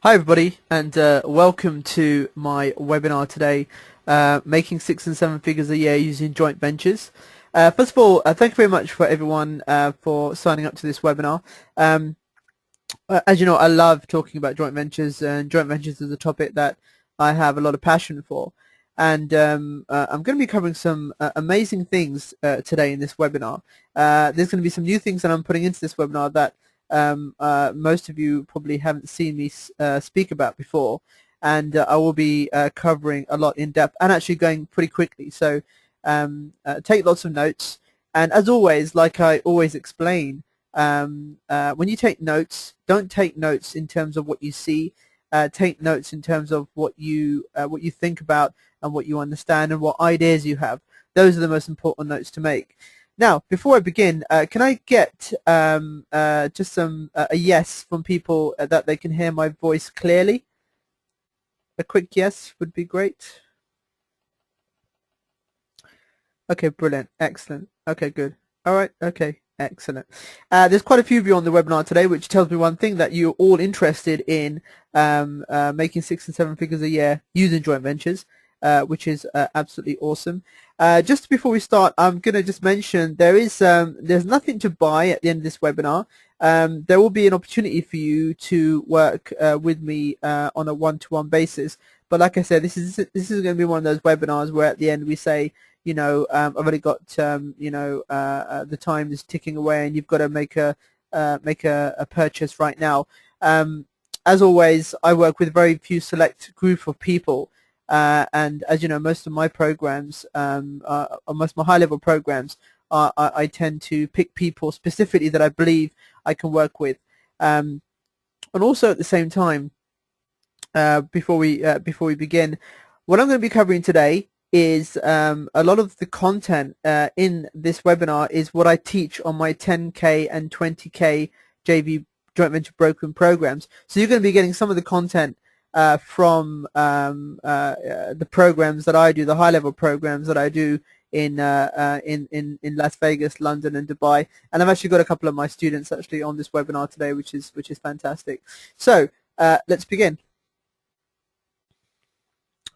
Hi everybody, and welcome to my webinar today, making 6 and 7 figures a year using joint ventures. First of all, thank you very much for everyone for signing up to this webinar. As you know, I love talking about joint ventures, and joint ventures is a topic that I have a lot of passion for. And I'm going to be covering some amazing things today in this webinar. There's going to be some new things that I'm putting into this webinar that most of you probably haven't seen me speak about before, and I will be covering a lot in depth and actually going pretty quickly. So take lots of notes, and as always, like I always explain, when you take notes, don't take notes in terms of what you see. Take notes in terms of what you think about and what you understand and what ideas you have. Those are the most important notes to make. Now, before I begin, can I get just a yes from people that they can hear my voice clearly? A quick yes would be great. Okay, brilliant, excellent. Okay, good. All right, okay, excellent. There's quite a few of you on the webinar today, which tells me one thing, that you're all interested in making 6 and 7 figures a year using joint ventures, which is absolutely awesome. Just before we start, I'm going to just mention there's nothing to buy at the end of this webinar. There will be an opportunity for you to work with me on a one-to-one basis. But like I said, this is going to be one of those webinars where at the end we say, I've already got, the time is ticking away, and you've got to make a purchase right now. As always, I work with a very few select group of people, and as you know, most of my programs, most of my high-level programs, I tend to pick people specifically that I believe I can work with, and also at the same time, before we begin, what I'm going to be covering today is a lot of the content in this webinar is what I teach on my 10K and 20K JV joint venture brokering programs. So you're going to be getting some of the content from the programs that I do, the high-level programs that I do in Las Vegas, London, and Dubai. And I've actually got a couple of my students actually on this webinar today, which is fantastic. So let's begin.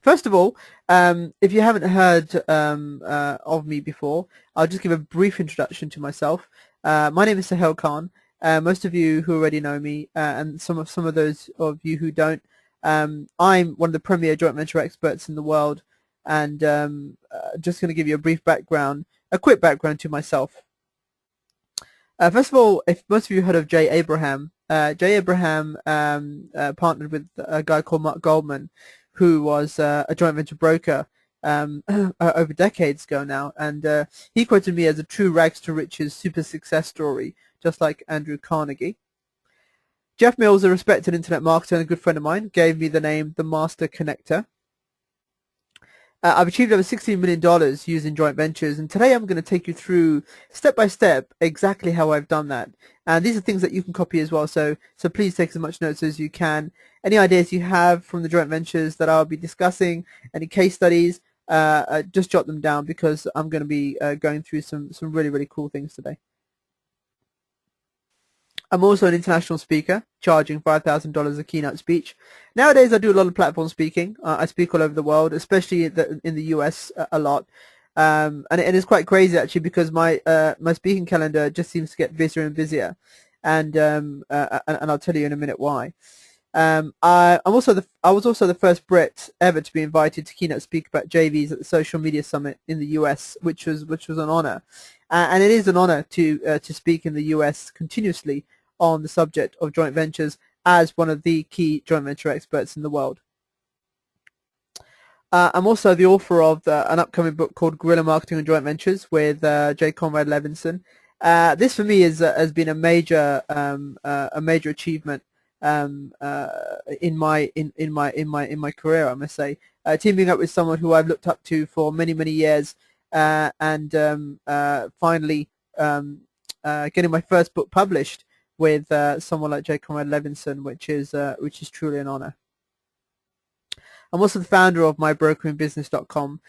First of all, if you haven't heard of me before, I'll just give a brief introduction to myself. My name is Sahel Khan. Most of you who already know me, and some of those of you who don't, I'm one of the premier joint venture experts in the world, and just going to give you a brief background, a quick background to myself. First of all, if most of you heard of Jay Abraham, partnered with a guy called Mark Goldman, who was a joint venture broker over decades ago now, and he quoted me as a true rags to riches super success story, just like Andrew Carnegie. Jeff Mills, a respected internet marketer and a good friend of mine, gave me the name the Master Connector. I've achieved over $16 million using joint ventures, and today I'm going to take you through step by step exactly how I've done that. And these are things that you can copy as well, so please take as much notes as you can. Any ideas you have from the joint ventures that I'll be discussing, any case studies, just jot them down, because I'm going to be going through some really cool things today. I'm also an international speaker, charging $5,000 a keynote speech. Nowadays, I do a lot of platform speaking. I speak all over the world, especially in the US a lot. And it's quite crazy actually, because my speaking calendar just seems to get busier and busier, and I'll tell you in a minute why. I was also the first Brit ever to be invited to keynote speak about JVs at the Social Media Summit in the US, which was an honor, and it is an honor to speak in the US continuously on the subject of joint ventures as one of the key joint venture experts in the world. I'm also the author of an upcoming book called Guerrilla Marketing and Joint Ventures with J. Conrad Levinson. This for me has been a major achievement in my career, I must say. Teaming up with someone who I've looked up to for many years, and finally getting my first book published with someone like J. Conrad Levinson, which is truly an honor. I'm also the founder of mybrokeringbusiness.com.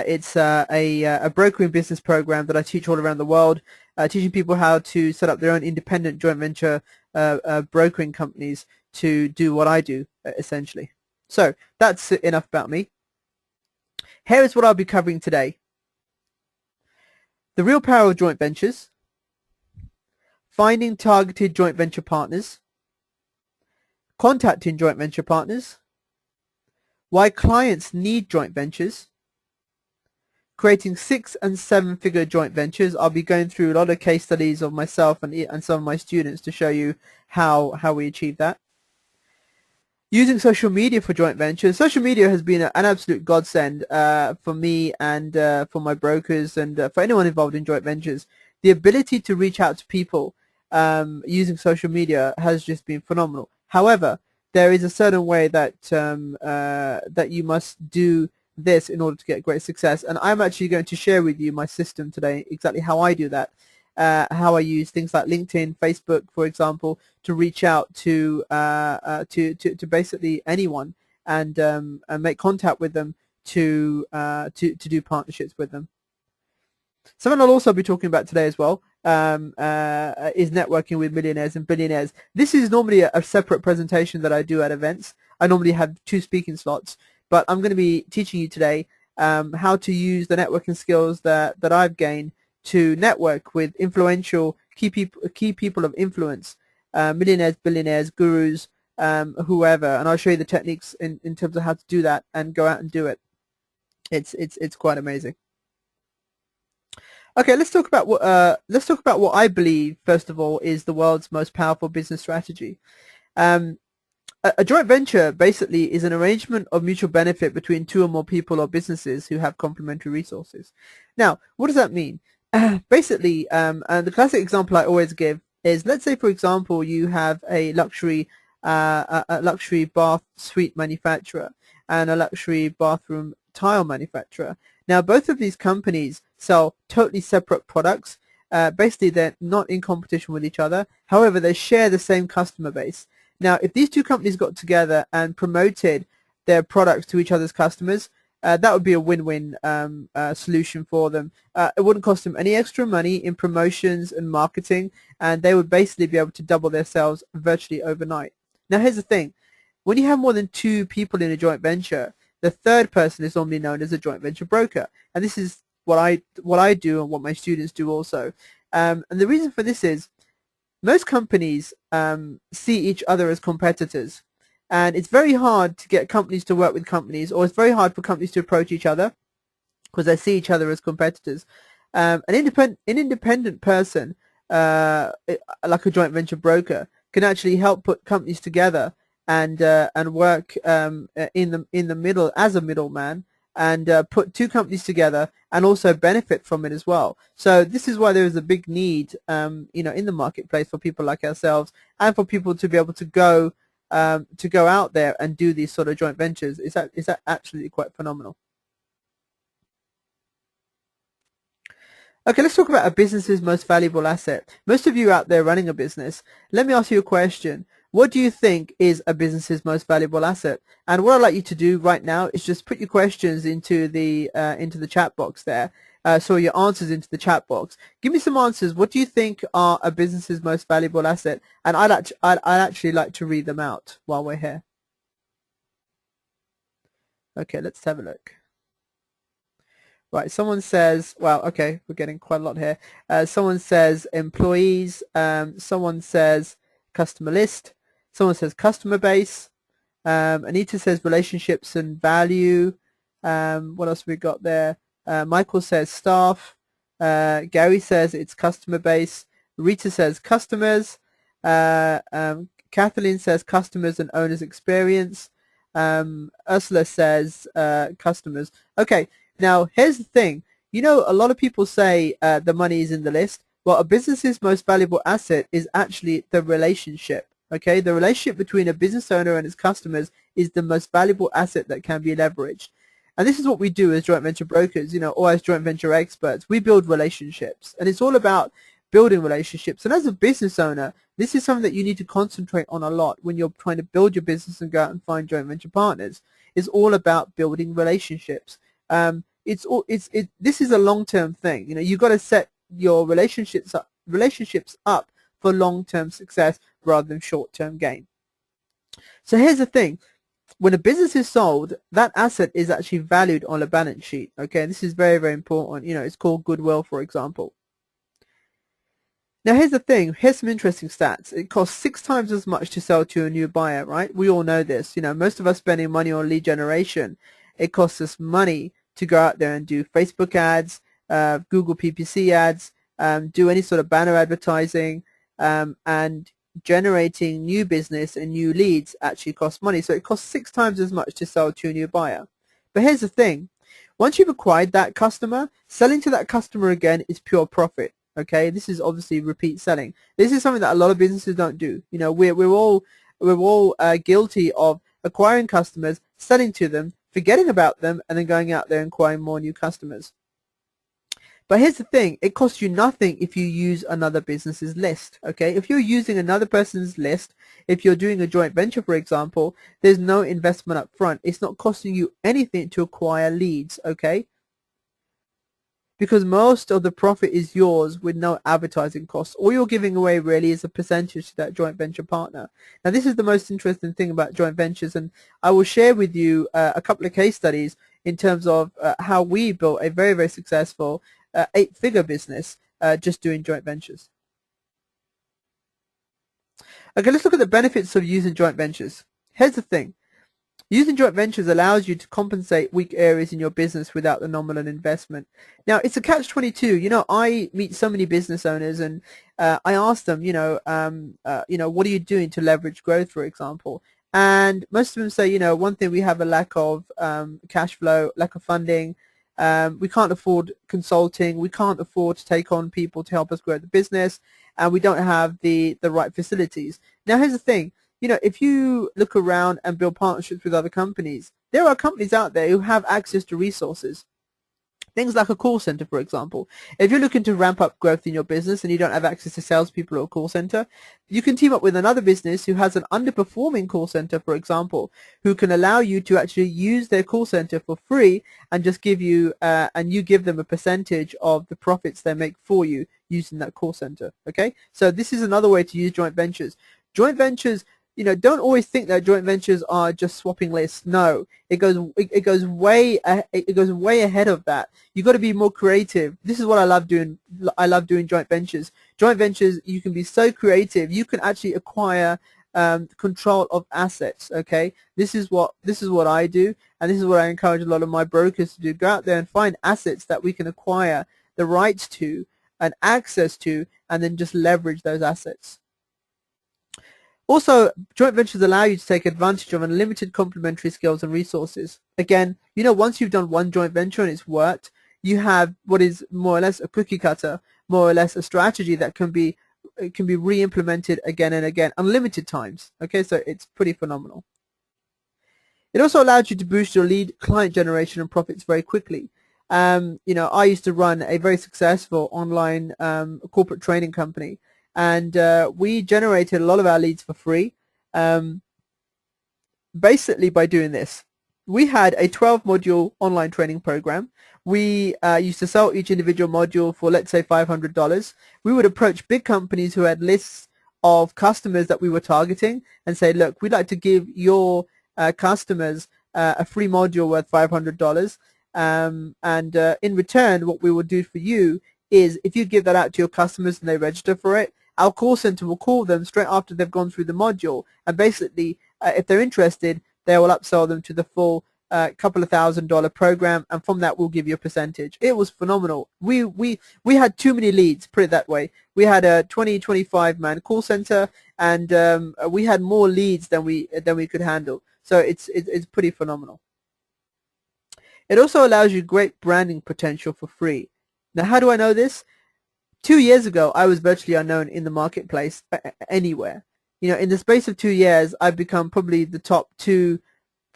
It's a brokering business program that I teach all around the world. teaching people how to set up their own independent joint venture brokering companies to do what I do, essentially. So that's enough about me. Here is what I'll be covering today. The real power of joint ventures, finding targeted joint venture partners, contacting joint venture partners, why clients need joint ventures, creating 6- and 7-figure joint ventures. I'll be going through a lot of case studies of myself and some of my students to show you how we achieve that. Using social media for joint ventures. Social media has been an absolute godsend for me and for my brokers and for anyone involved in joint ventures. The ability to reach out to people using social media has just been phenomenal. However, there is a certain way that that you must do this in order to get great success, and I'm actually going to share with you my system today, exactly how I do that. How I use things like LinkedIn, Facebook, for example, to reach out to basically anyone and make contact with them to do partnerships with them. Something I'll also be talking about today as well is networking with millionaires and billionaires. This is normally a separate presentation that I do at events. I normally have 2 speaking slots, but I'm going to be teaching you today how to use the networking skills that I've gained to network with influential key people of influence, millionaires, billionaires, gurus, whoever, and I'll show you the techniques in terms of how to do that and go out and do it. It's quite amazing. Okay, let's talk about what I believe first of all is the world's most powerful business strategy. A joint venture basically is an arrangement of mutual benefit between 2 or more people or businesses who have complementary resources. Now, what does that mean? Basically, the classic example I always give is, let's say, for example, you have a luxury bath suite manufacturer and a luxury bathroom tile manufacturer. Now, both of these companies sell totally separate products. Basically, they're not in competition with each other. However, they share the same customer base. Now, if these 2 companies got together and promoted their products to each other's customers, that would be a win-win solution for them. It wouldn't cost them any extra money in promotions and marketing, and they would basically be able to double their sales virtually overnight. Now, here's the thing. When you have more than 2 people in a joint venture, the third person is normally known as a joint venture broker. And this is what I do and what my students do also. And the reason for this is most companies see each other as competitors. And it's very hard to get companies to work with companies, or it's very hard for companies to approach each other because they see each other as competitors. An independent person, like a joint venture broker, can actually help put companies together and work in the middle as a middleman, and put 2 companies together and also benefit from it as well. So this is why there is a big need, in the marketplace for people like ourselves and for people to be able to go out there and do these sort of joint ventures. Is that absolutely quite phenomenal. Okay, let's talk about a business's most valuable asset. Most of you out there running a business, let me ask you a question. What do you think is a business's most valuable asset? And what I'd like you to do right now is just put your questions into the chat box there. So your answers into the chat box. Give me some answers. What do you think are a business's most valuable asset? And I'd actually like to read them out while we're here. Okay, let's have a look. Right, someone says, well, okay, we're getting quite a lot here. Someone says employees. Someone says customer list. Someone says customer base. Anita says relationships and value. What else we got there? Michael says staff. Gary says it's customer base. Rita says customers. Kathleen says customers and owners experience. Ursula says customers. Okay. Now, here's the thing. A lot of people say the money is in the list. Well, a business's most valuable asset is actually the relationship. Okay, the relationship between a business owner and its customers is the most valuable asset that can be leveraged. And this is what we do as joint venture brokers, or as joint venture experts. We build relationships, and it's all about building relationships. And as a business owner, this is something that you need to concentrate on a lot when you're trying to build your business and go out and find joint venture partners. It's all about building relationships. This is a long-term thing. You've got to set your relationships up for long-term success rather than short-term gain. So here's the thing. When a business is sold, that asset is actually valued on a balance sheet. Okay, this is very, very important. You know, it's called goodwill, for example. Now here's the thing, here's some interesting stats. It costs 6 times as much to sell to a new buyer, right? We all know this. You know, most of us spending money on lead generation. It costs us money to go out there and do Facebook ads, Google PPC ads, do any sort of banner advertising, and generating new business and new leads actually costs money. So it costs 6 times as much to sell to a new buyer. But here's the thing, once you've acquired that customer, selling to that customer again is pure profit. Okay, this is obviously repeat selling. This is something that a lot of businesses don't do. You know, we're all guilty of acquiring customers, selling to them, forgetting about them, and then going out there and acquiring more new customers. But here's the thing, it costs you nothing if you use another business's list. Okay, if you're using another person's list, if you're doing a joint venture, for example, there's no investment up front. It's not costing you anything to acquire leads. Okay, because most of the profit is yours with no advertising costs. All you're giving away really is a percentage to that joint venture partner. Now this is the most interesting thing about joint ventures, and I will share with you a couple of case studies in terms of how we built a very, very successful 8-figure business just doing joint ventures. Okay, let's look at the benefits of using joint ventures. Here's the thing. Using joint ventures allows you to compensate weak areas in your business without the nominal investment. Now, it's a catch-22. You know, I meet so many business owners, and I ask them, what are you doing to leverage growth, for example? And most of them say, one thing, we have a lack of cash flow, lack of funding. We can't afford consulting. We can't afford to take on people to help us grow the business, and we don't have the right facilities. Now, here's the thing. If you look around and build partnerships with other companies, there are companies out there who have access to resources. Things like a call center, for example. If you're looking to ramp up growth in your business and you don't have access to salespeople or a call center, you can team up with another business who has an underperforming call center, for example, who can allow you to actually use their call center for free and just give you, and you give them a percentage of the profits they make for you using that call center. Okay, so this is another way to use joint ventures. Joint ventures, don't always think that joint ventures are just swapping lists. No, it goes way ahead of that. You've got to be more creative. This is what I love doing. I love doing joint ventures. Joint ventures, you can be so creative. You can actually acquire control of assets. Okay, this is what I do, and this is what I encourage a lot of my brokers to do. Go out there and find assets that we can acquire the rights to and access to, and then just leverage those assets. Also, joint ventures allow you to take advantage of unlimited complementary skills and resources. Again, once you've done one joint venture and it's worked, you have what is more or less a cookie cutter, more or less a strategy that can be re-implemented again and again, unlimited times. Okay, so it's pretty phenomenal. It also allows you to boost your lead, client generation, and profits very quickly. I used to run a very successful online corporate training company, and we generated a lot of our leads for free, basically by doing this. We had a 12-module online training program. We used to sell each individual module for, let's say, $500. We would approach big companies who had lists of customers that we were targeting and say, look, we'd like to give your customers a free module worth $500, and in return, what we will do for you is, if you give that out to your customers and they register for it, our call center will call them straight after they've gone through the module, and basically, if they're interested, they will upsell them to the full couple of $1,000 program, and from that we'll give you a percentage. It was phenomenal. We had too many leads, put it that way. We had a 25 man call center, and we had more leads than we could handle. So it's pretty phenomenal. It also allows you great branding potential for free. Now, how do I know this? 2 years ago, I was virtually unknown in the marketplace anywhere. In the space of 2 years, I've become probably the top 2,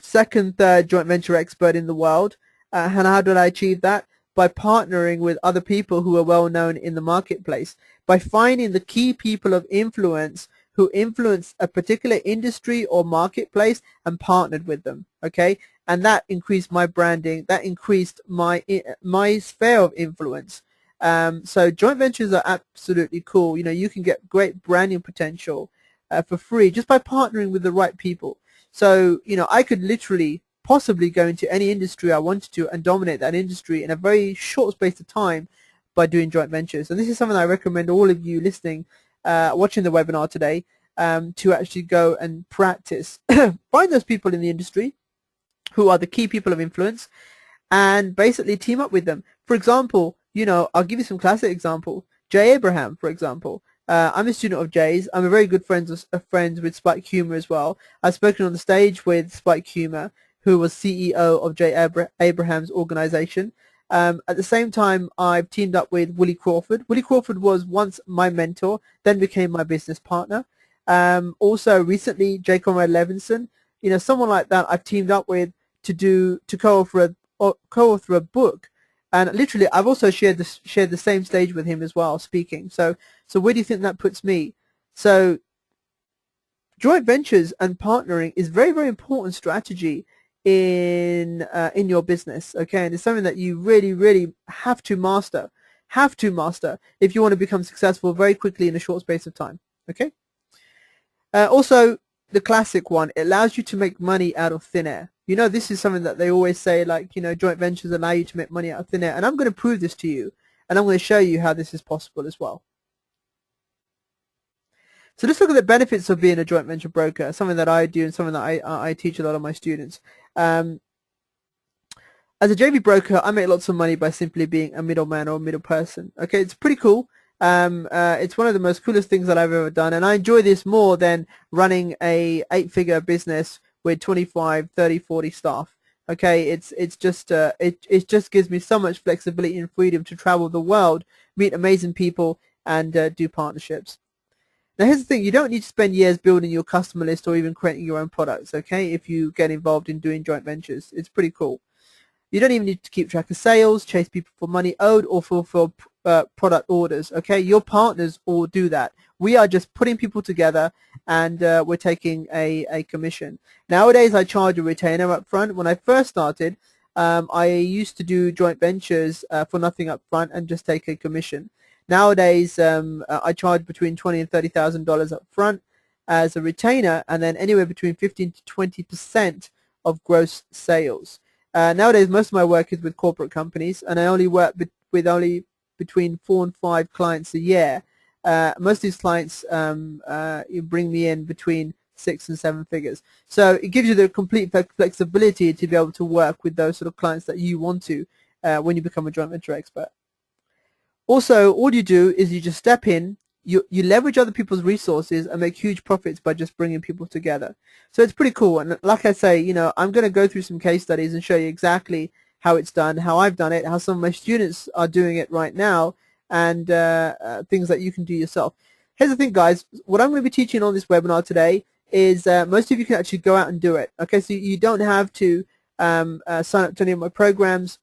second, third joint venture expert in the world. And how did I achieve that? By partnering with other people who are well known in the marketplace, by finding the key people of influence who influence a particular industry or marketplace and partnered with them. Okay, and that increased my branding. That increased my sphere of influence. So joint ventures are absolutely cool. You can get great branding potential for free just by partnering with the right people. So I could literally possibly go into any industry I wanted to and dominate that industry in a very short space of time by doing joint ventures. And this is something I recommend all of you listening, watching the webinar today, to actually go and practice. Find those people in the industry who are the key people of influence and basically team up with them. For example, I'll give you some classic example. Jay Abraham, for example. I'm a student of Jay's. I'm a very good friends with Spike Humor as well. I've spoken on the stage with Spike Humor, who was CEO of Jay Abraham's organization. At the same time, I've teamed up with Willie Crawford. Willie Crawford was once my mentor, then became my business partner. Also, recently, J. Conrad Levinson, someone like that I've teamed up with to co-author a book. And literally, I've also shared the same stage with him as well, speaking. So where do you think that puts me? So joint ventures and partnering is very, very important strategy in your business. Okay, and it's something that you really, really have to master. If you want to become successful very quickly in a short space of time. Okay. Also, the classic one, it allows you to make money out of thin air. This is something that they always say, like, joint ventures allow you to make money out of thin air. And I'm going to prove this to you, and I'm going to show you how this is possible as well. So let's look at the benefits of being a joint venture broker, something that I do and something that I teach a lot of my students. As a JV broker, I make lots of money by simply being a middleman or a middle person. Okay, it's pretty cool. It's one of the most coolest things that I've ever done, and I enjoy this more than running a 8-figure business with 25, 30, 40 staff. Okay, it just gives me so much flexibility and freedom to travel the world, meet amazing people, and do partnerships. Now here's the thing, you don't need to spend years building your customer list or even creating your own products, okay, if you get involved in doing joint ventures. It's pretty cool. You don't even need to keep track of sales, chase people for money owed, or fulfill product orders. Okay, your partners all do that. We are just putting people together, and we're taking a commission. Nowadays, I charge a retainer up front. When I first started, I used to do joint ventures for nothing up front and just take a commission. Nowadays, I charge between $20,000 and $30,000 up front as a retainer, and then anywhere between 15 to 20% of gross sales. Nowadays, most of my work is with corporate companies, and I only work with only between 4 and 5 clients a year. Most of these clients bring me in between 6 and 7 figures. So it gives you the complete flexibility to be able to work with those sort of clients that you want to when you become a joint venture expert. Also, all you do is you just step in, you leverage other people's resources and make huge profits by just bringing people together. So it's pretty cool. And like I say, I'm going to go through some case studies and show you exactly how it's done, how I've done it, how some of my students are doing it right now, and things that you can do yourself. Here's the thing, guys. What I'm going to be teaching on this webinar today is most of you can actually go out and do it. Okay, so you don't have to sign up to any of my programs,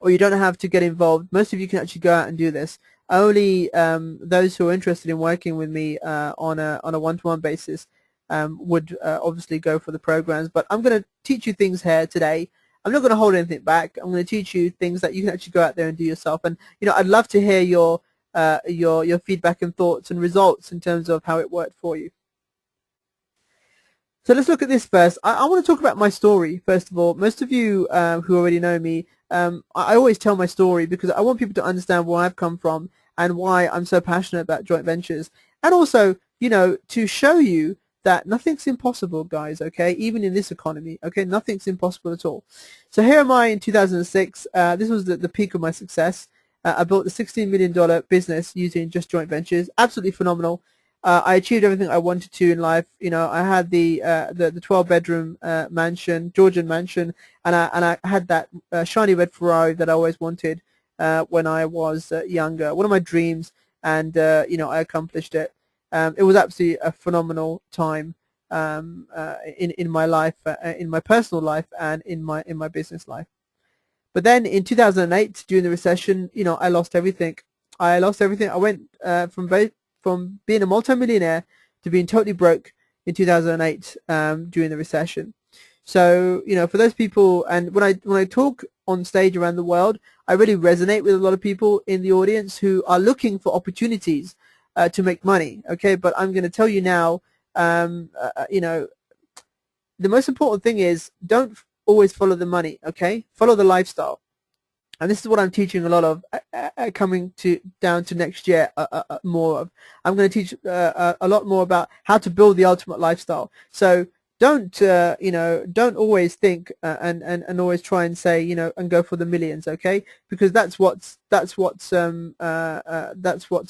or you don't have to get involved. Most of you can actually go out and do this. Only those who are interested in working with me on a one-to-one basis would obviously go for the programs. But I'm going to teach you things here today. I'm not going to hold anything back. I'm going to teach you things that you can actually go out there and do yourself. And I'd love to hear your feedback and thoughts and results in terms of how it worked for you. So let's look at this first. I want to talk about my story first of all. Most of you who already know me, I always tell my story because I want people to understand where I've come from and why I'm so passionate about joint ventures, and also to show you that nothing's impossible, guys. Okay, even in this economy, okay, nothing's impossible at all. So here am I in 2006. This was the peak of my success. I built a $16 million business using just joint ventures. Absolutely phenomenal. I achieved everything I wanted to in life. I had the 12-bedroom mansion, Georgian mansion, and I had that shiny red Ferrari that I always wanted when I was younger. One of my dreams, and I accomplished it. It was absolutely a phenomenal time in my life, in my personal life, and in my business life. But then in 2008, during the recession, I lost everything. I went from being a multimillionaire to being totally broke in 2008 during the recession. So for those people, and when I talk on stage around the world, I really resonate with a lot of people in the audience who are looking for opportunities to make money. Okay, but I'm going to tell you now, you know, the most important thing is don't always follow the money. Okay, follow the lifestyle. And this is what I'm teaching a lot of coming to down to next year more of. I'm going to teach a lot more about how to build the ultimate lifestyle. So don't you know, don't always think and always try and say, you know, and go for the millions, okay? Because that's what's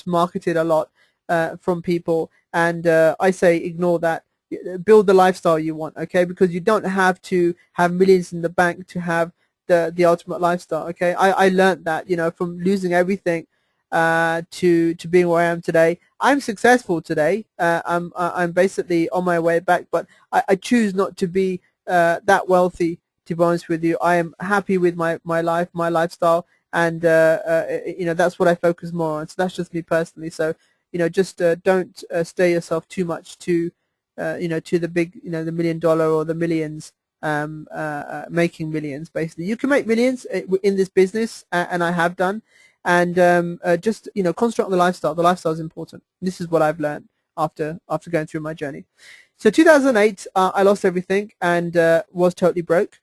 marketed a lot from people, and I say ignore that. Build the lifestyle you want, okay? Because you don't have to have millions in the bank to have the ultimate lifestyle. Okay, I learned that, you know, from losing everything to being where I am today. I'm successful today. I'm basically on my way back, but I choose not to be that wealthy, to be honest with you. I am happy with my life, my lifestyle, and you know, that's what I focus more on. So that's just me personally. So, you know, just don't stay yourself too much to you know, to the big, you know, the $1 million or the millions. Making millions. Basically, you can make millions in this business, and I have done, and just, you know, concentrate on the lifestyle. The lifestyle is important. This is what I've learned after going through my journey. So 2008, I lost everything and was totally broke.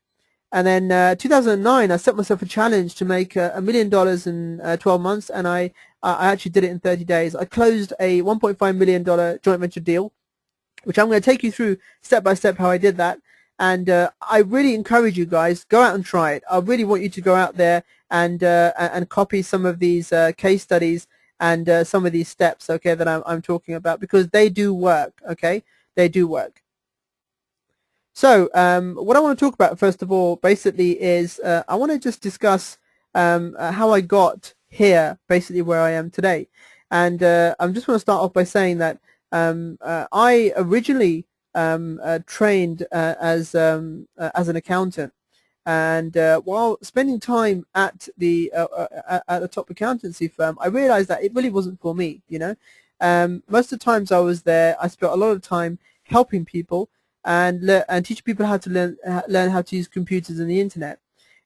And then 2009, I set myself a challenge to make $1 million in 12 months, and I actually did it in 30 days. I closed a $1.5 million joint venture deal, which I'm going to take you through step by step how I did that. And I really encourage you guys, go out and try it. I really want you to go out there and copy some of these case studies and some of these steps, okay, that I'm talking about, because they do work, okay? They do work. So what I want to talk about first of all, basically, is I want to just discuss how I got here, basically where I am today. And I'm just want to start off by saying that I originally trained as an accountant, and while spending time at a top accountancy firm, I realized that it really wasn't for me. You know, most of the times I was there, I spent a lot of time helping people and teaching people how to learn how to use computers and the internet.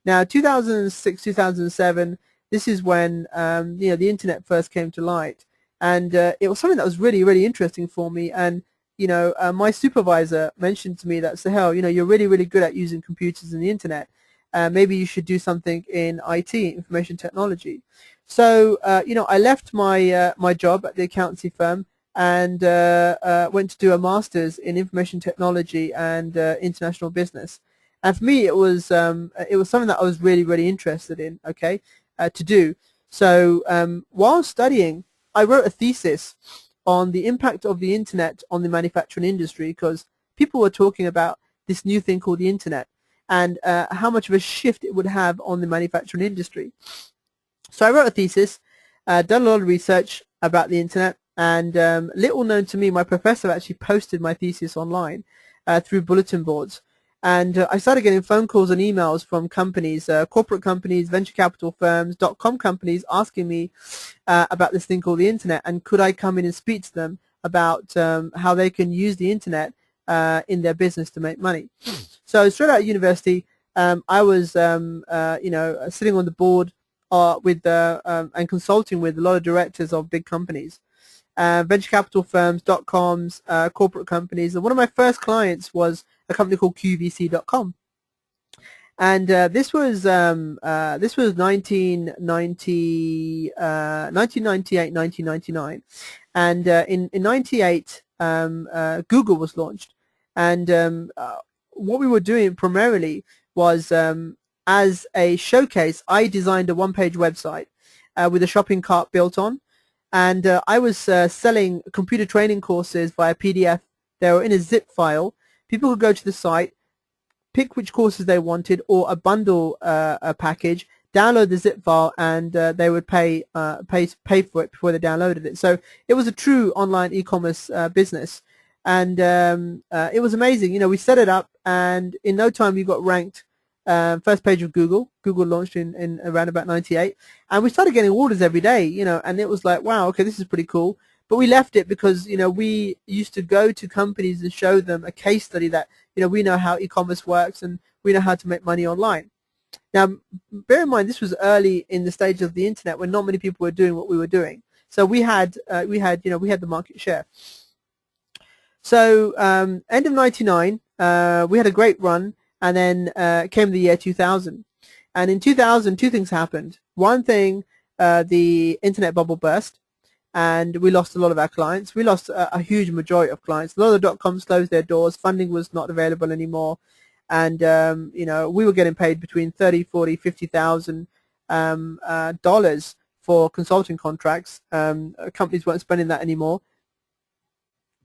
Now, 2006, 2007, this is when you know, the internet first came to light, and it was something that was really, really interesting for me. And you know, my supervisor mentioned to me that, Sahel, you know, you're really, really good at using computers and the internet. Maybe you should do something in IT, information technology. So, you know, I left my my job at the accountancy firm and went to do a master's in information technology and international business. And for me, it was something that I was really, really interested in. Okay, to do. So while studying, I wrote a thesis on the impact of the internet on the manufacturing industry, because people were talking about this new thing called the internet and how much of a shift it would have on the manufacturing industry. So I wrote a thesis, done a lot of research about the internet, and little known to me, my professor actually posted my thesis online through bulletin boards. And I started getting phone calls and emails from companies, corporate companies, venture capital firms, .com companies, asking me about this thing called the internet, and could I come in and speak to them about how they can use the internet in their business to make money. So straight out of university, I was you know, sitting on the board with and consulting with a lot of directors of big companies. Venture capital firms, .coms, corporate companies. And one of my first clients was a company called QVC.com. And this was 1998, 1999. And in 98, Google was launched. And what we were doing primarily was, as a showcase, I designed a one-page website with a shopping cart built on. And I was selling computer training courses via PDF. They were in a zip file. People could go to the site, pick which courses they wanted, or a bundle a package, download the zip file, and they would pay for it before they downloaded it. So it was a true online e-commerce business, and it was amazing. You know, we set it up, and in no time we got ranked first page of Google. Google launched in around about 98, and we started getting orders every day, you know, and it was like, wow, okay, this is pretty cool. But we left it because, you know, we used to go to companies and show them a case study that, you know, we know how e-commerce works and we know how to make money online. Now, bear in mind, this was early in the stage of the internet when not many people were doing what we were doing. So we had the market share. So end of '99, we had a great run, and then came the year 2000. And in 2000, two things happened. One thing, the internet bubble burst, and we lost a lot of our clients. We lost a huge majority of clients. A lot of the dot-coms closed their doors. Funding was not available anymore. And, we were getting paid between 30, 40, 50,000 dollars for consulting contracts. Companies weren't spending that anymore.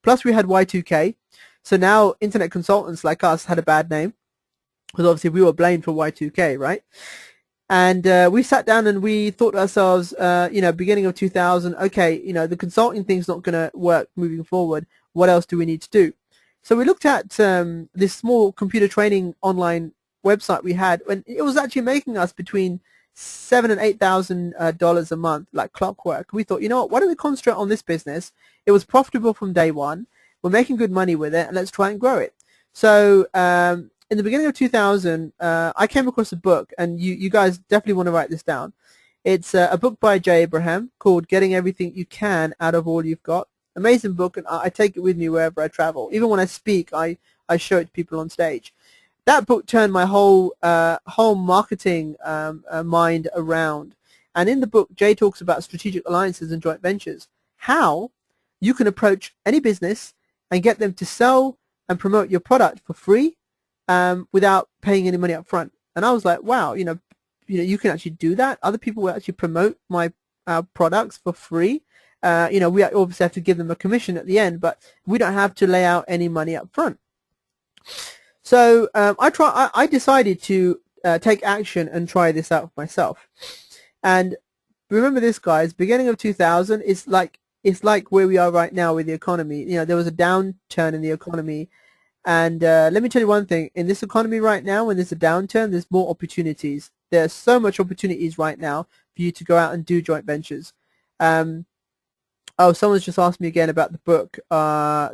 Plus we had Y2K. So now internet consultants like us had a bad name, because obviously we were blamed for Y2K, right? And we sat down and we thought to ourselves, beginning of 2000, okay, the consulting thing's not going to work moving forward. What else do we need to do? So we looked at this small computer training online website we had, and it was actually making us between $7,000 and $8,000 a month, like clockwork. We thought, you know what, why don't we concentrate on this business? It was profitable from day one. We're making good money with it, and let's try and grow it. So in the beginning of 2000, I came across a book, and you guys definitely want to write this down. It's a book by J. Abraham called Getting Everything You Can Out of All You've Got. Amazing book, and I take it with me wherever I travel. Even when I speak, I show it to people on stage. That book turned my whole marketing mind around. And in the book, Jay talks about strategic alliances and joint ventures. How you can approach any business and get them to sell and promote your product for free without paying any money up front. And I was like, wow, you can actually do that. Other people will actually promote my products for free. We obviously have to give them a commission at the end, but we don't have to lay out any money up front. So I decided to take action and try this out for myself. And remember this, guys, beginning of 2000, it's like where we are right now with the economy. There was a downturn in the economy. And let me tell you one thing, in this economy right now, when there's a downturn, there's more opportunities. There's so much opportunities right now for you to go out and do joint ventures. Oh, someone's just asked me again about the book,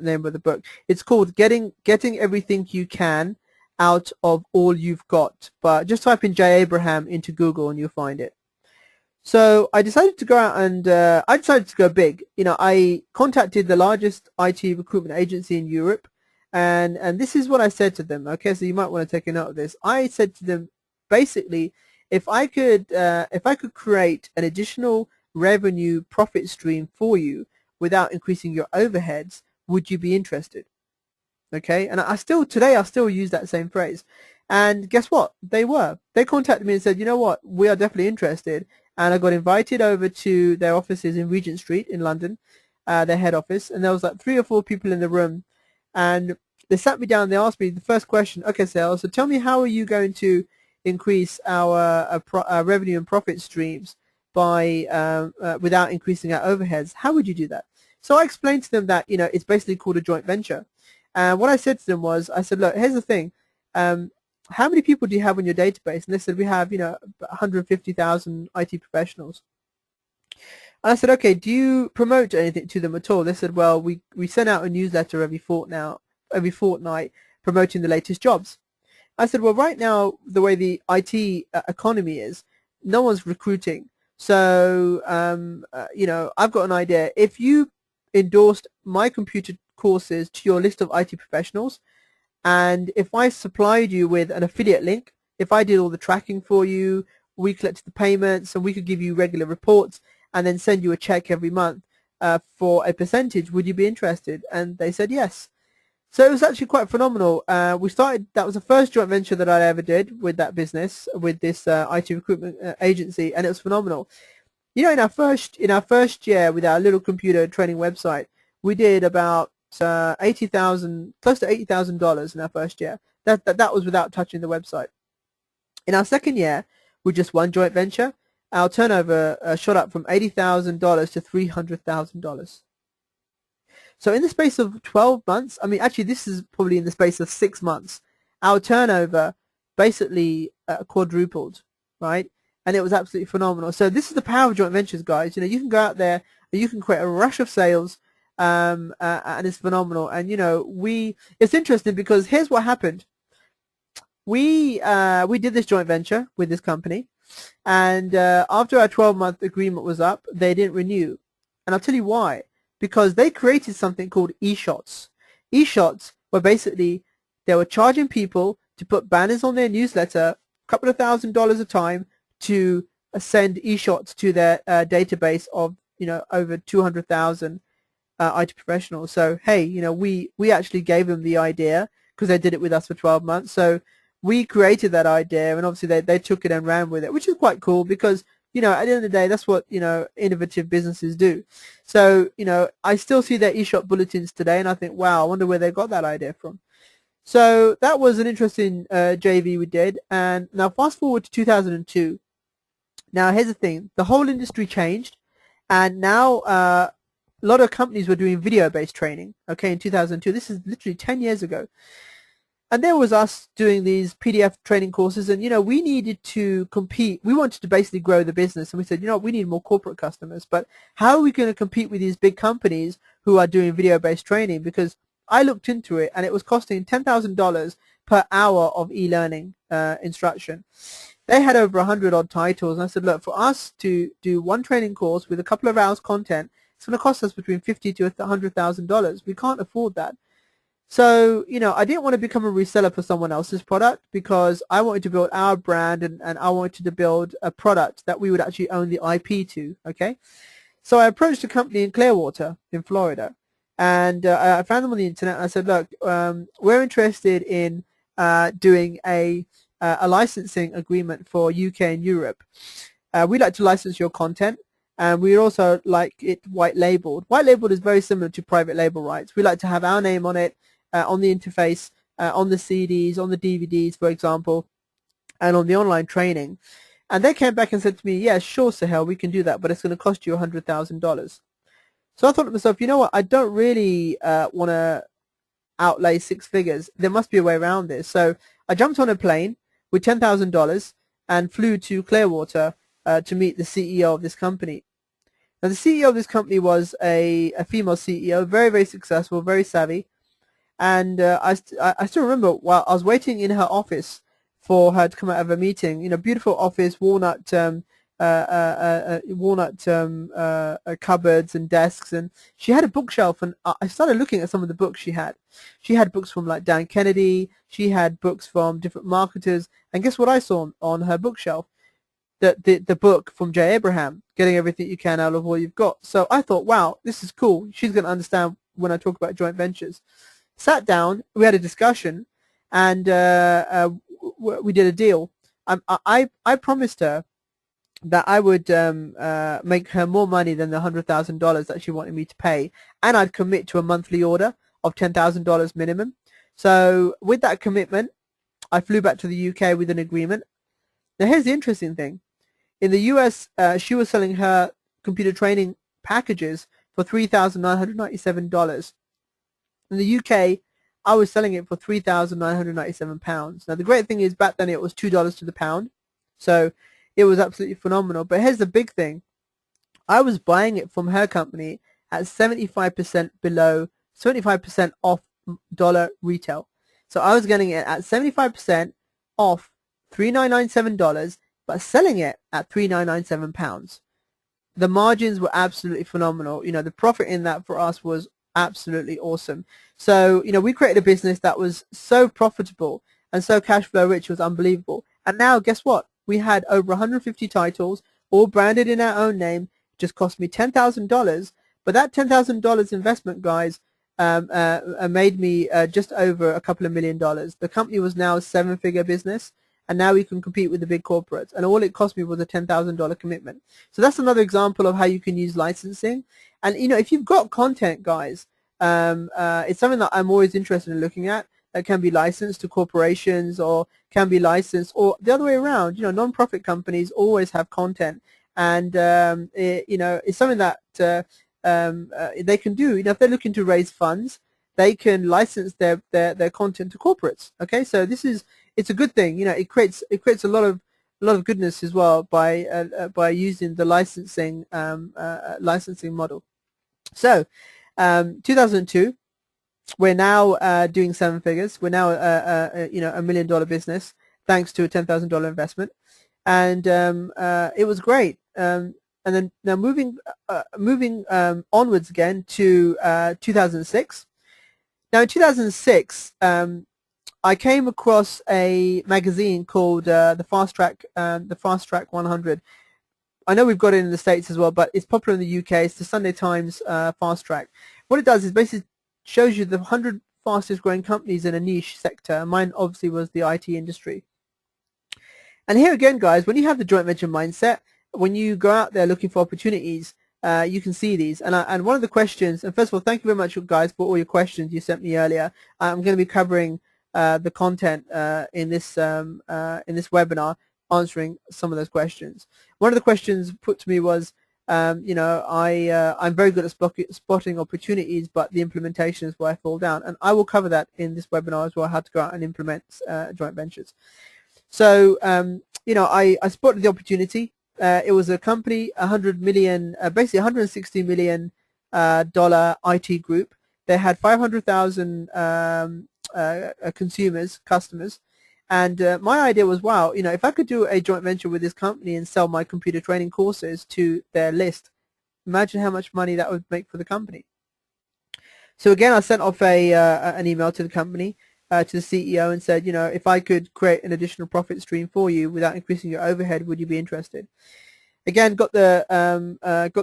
name of the book. It's called Getting Everything You Can Out of All You've Got. But just type in J. Abraham into Google and you'll find it. So I decided to go out and I decided to go big. I contacted the largest IT recruitment agency in Europe. And this is what I said to them. Okay, so you might want to take a note of this. I said to them, basically, if I could create an additional revenue profit stream for you without increasing your overheads, would you be interested? Okay, and I still use that same phrase. And guess what? They contacted me and said, you know what, we are definitely interested. And I got invited over to their offices in Regent Street in London, their head office, and there was like 3 or 4 people in the room. And they sat me down. They asked me the first question, okay, Sahel, so tell me, how are you going to increase our revenue and profit streams by without increasing our overheads? How would you do that? So I explained to them that it's basically called a joint venture. And what I said to them was, I said, look, here's the thing. How many people do you have on your database? And they said, we have 150,000 IT professionals. And I said, okay, do you promote anything to them at all? They said, well, we send out a newsletter every fortnight promoting the latest jobs. I said, well, right now, the way the IT economy is, no one's recruiting. So, I've got an idea. If you endorsed my computer courses to your list of IT professionals, and if I supplied you with an affiliate link, if I did all the tracking for you, we collected the payments, and we could give you regular reports, and then send you a check every month for a percentage, would you be interested? And they said yes. So it was actually quite phenomenal. That was the first joint venture that I ever did with that business, with this IT recruitment agency, and it was phenomenal. In our first year with our little computer training website, we did about close to $80,000 in our first year. That was without touching the website. In our second year, with just one joint venture, our turnover shot up from $80,000 to $300,000. So in the space of 12 months, I mean, actually this is probably in the space of 6 months, our turnover basically quadrupled, right? And it was absolutely phenomenal. So this is the power of joint ventures, guys. You can go out there and you can create a rush of sales, and it's phenomenal. And it's interesting because here's what happened. we did this joint venture with this company, and after our 12-month agreement was up, they didn't renew. And I'll tell you why. Because they created something called e-shots. E-shots were basically, they were charging people to put banners on their newsletter, a couple of $1,000s a time, to send e-shots to their database of, over 200,000 IT professionals. So hey, we actually gave them the idea because they did it with us for 12 months. So we created that idea, and obviously they took it and ran with it, which is quite cool because at the end of the day, that's what innovative businesses do. So I still see their eShop bulletins today, and I think, wow, I wonder where they got that idea from. So that was an interesting JV we did. And now fast forward to 2002. Now here's the thing: the whole industry changed, and now a lot of companies were doing video-based training. Okay, in 2002, this is literally 10 years ago. And there was us doing these PDF training courses, and we needed to compete. We wanted to basically grow the business, and we said, we need more corporate customers, but how are we going to compete with these big companies who are doing video-based training? Because I looked into it, and it was costing $10,000 per hour of e-learning instruction. They had over 100 odd titles, and I said, look, for us to do one training course with a couple of hours content, it's going to cost us between $50,000 to $100,000. We can't afford that. So, I didn't want to become a reseller for someone else's product, because I wanted to build our brand, and I wanted to build a product that we would actually own the IP to, okay? So I approached a company in Clearwater in Florida, and I found them on the internet, and I said, look, we're interested in doing a licensing agreement for UK and Europe. We'd like to license your content, and we'd also like it white labeled. White labeled is very similar to private label rights. We like to have our name on it, on the interface, on the CDs, on the DVDs, for example, and on the online training. And they came back and said to me, yeah, sure, Sahel, we can do that, but it's going to cost you $100,000. So I thought to myself, you know what, I don't really want to outlay 6 figures. There must be a way around this. So I jumped on a plane with $10,000 and flew to Clearwater to meet the CEO of this company. Now, the CEO of this company was a female CEO, very, very successful, very savvy. And I still remember while I was waiting in her office for her to come out of a meeting, beautiful office, walnut cupboards and desks, and she had a bookshelf, and I started looking at some of the books she had. She had books from like Dan Kennedy, she had books from different marketers, and guess what I saw on her bookshelf? The book from Jay Abraham, Getting Everything You Can Out of All You've Got. So I thought, wow, this is cool. She's going to understand when I talk about joint ventures. Sat down, we had a discussion, and we did a deal. I promised her that I would make her more money than the $100,000 that she wanted me to pay, and I'd commit to a monthly order of $10,000 minimum. So with that commitment, I flew back to the UK with an agreement. Now here's the interesting thing. In the US, she was selling her computer training packages for $3,997. In the UK, I was selling it for £3,997. Now the great thing is, back then it was $2 to the pound, so it was absolutely phenomenal. But here's the big thing: I was buying it from her company at 75% below, 75% off dollar retail. So I was getting it at 75% off $3,997, but selling it at £3,997. The margins were absolutely phenomenal. The profit in that for us was absolutely awesome. So we created a business that was so profitable and so cash flow rich, it was unbelievable. And now guess what? We had over 150 titles, all branded in our own name. It just cost me $10,000, but that $10,000 investment, guys, made me just over a couple of $1 million. The company was now a 7-figure business, and now we can compete with the big corporates, and all it cost me was a $10,000 commitment. So that's another example of how you can use licensing. And if you've got content, guys, it's something that I'm always interested in looking at, that can be licensed to corporations, or can be licensed, or the other way around. Non-profit companies always have content, and it's something that they can do. If they're looking to raise funds, they can license their content to corporates. Okay, so it's a good thing. It creates a lot of goodness as well by using the licensing model. So 2002, we're now doing 7 figures. We're now a $1 million business, thanks to a $10,000 investment, and it was great. And then now moving onwards again to 2006. Now in 2006, I came across a magazine called the Fast Track 100. I know we've got it in the States as well, but it's popular in the UK. It's the Sunday Times Fast Track. What it does is basically shows you the 100 fastest growing companies in a niche sector. Mine obviously was the IT industry. And here again, guys, when you have the joint venture mindset, when you go out there looking for opportunities, you can see these. And one of the questions, and first of all, thank you very much, guys, for all your questions you sent me earlier. I'm going to be covering the content in this webinar, answering some of those questions. One of the questions put to me was, you know, I'm very good at spotting opportunities, but the implementation is where I fall down. And I will cover that in this webinar as well, how to go out and implement joint ventures. So, you know, I spotted the opportunity. It was a company, 100 million, basically 160 million dollar IT group. They had 500,000 customers. And my idea was, wow, you know, if I could do a joint venture with this company and sell my computer training courses to their list, imagine how much money that would make for the company. So again, I sent off an email to the company, to the CEO, and said, you know, if I could create an additional profit stream for you without increasing your overhead, would you be interested? Again, got the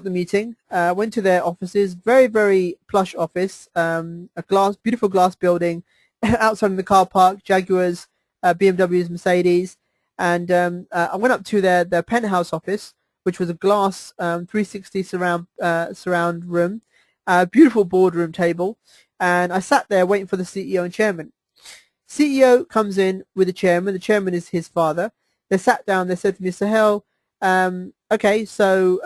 meeting, went to their offices, very, very plush office, beautiful glass building, outside in the car park, Jaguars, BMWs, Mercedes, and I went up to their penthouse office, which was a glass 360 surround room, beautiful boardroom table, and I sat there waiting for the CEO and chairman. CEO comes in with the chairman. The chairman is his father. They sat down. They said to me, Sahel, okay, so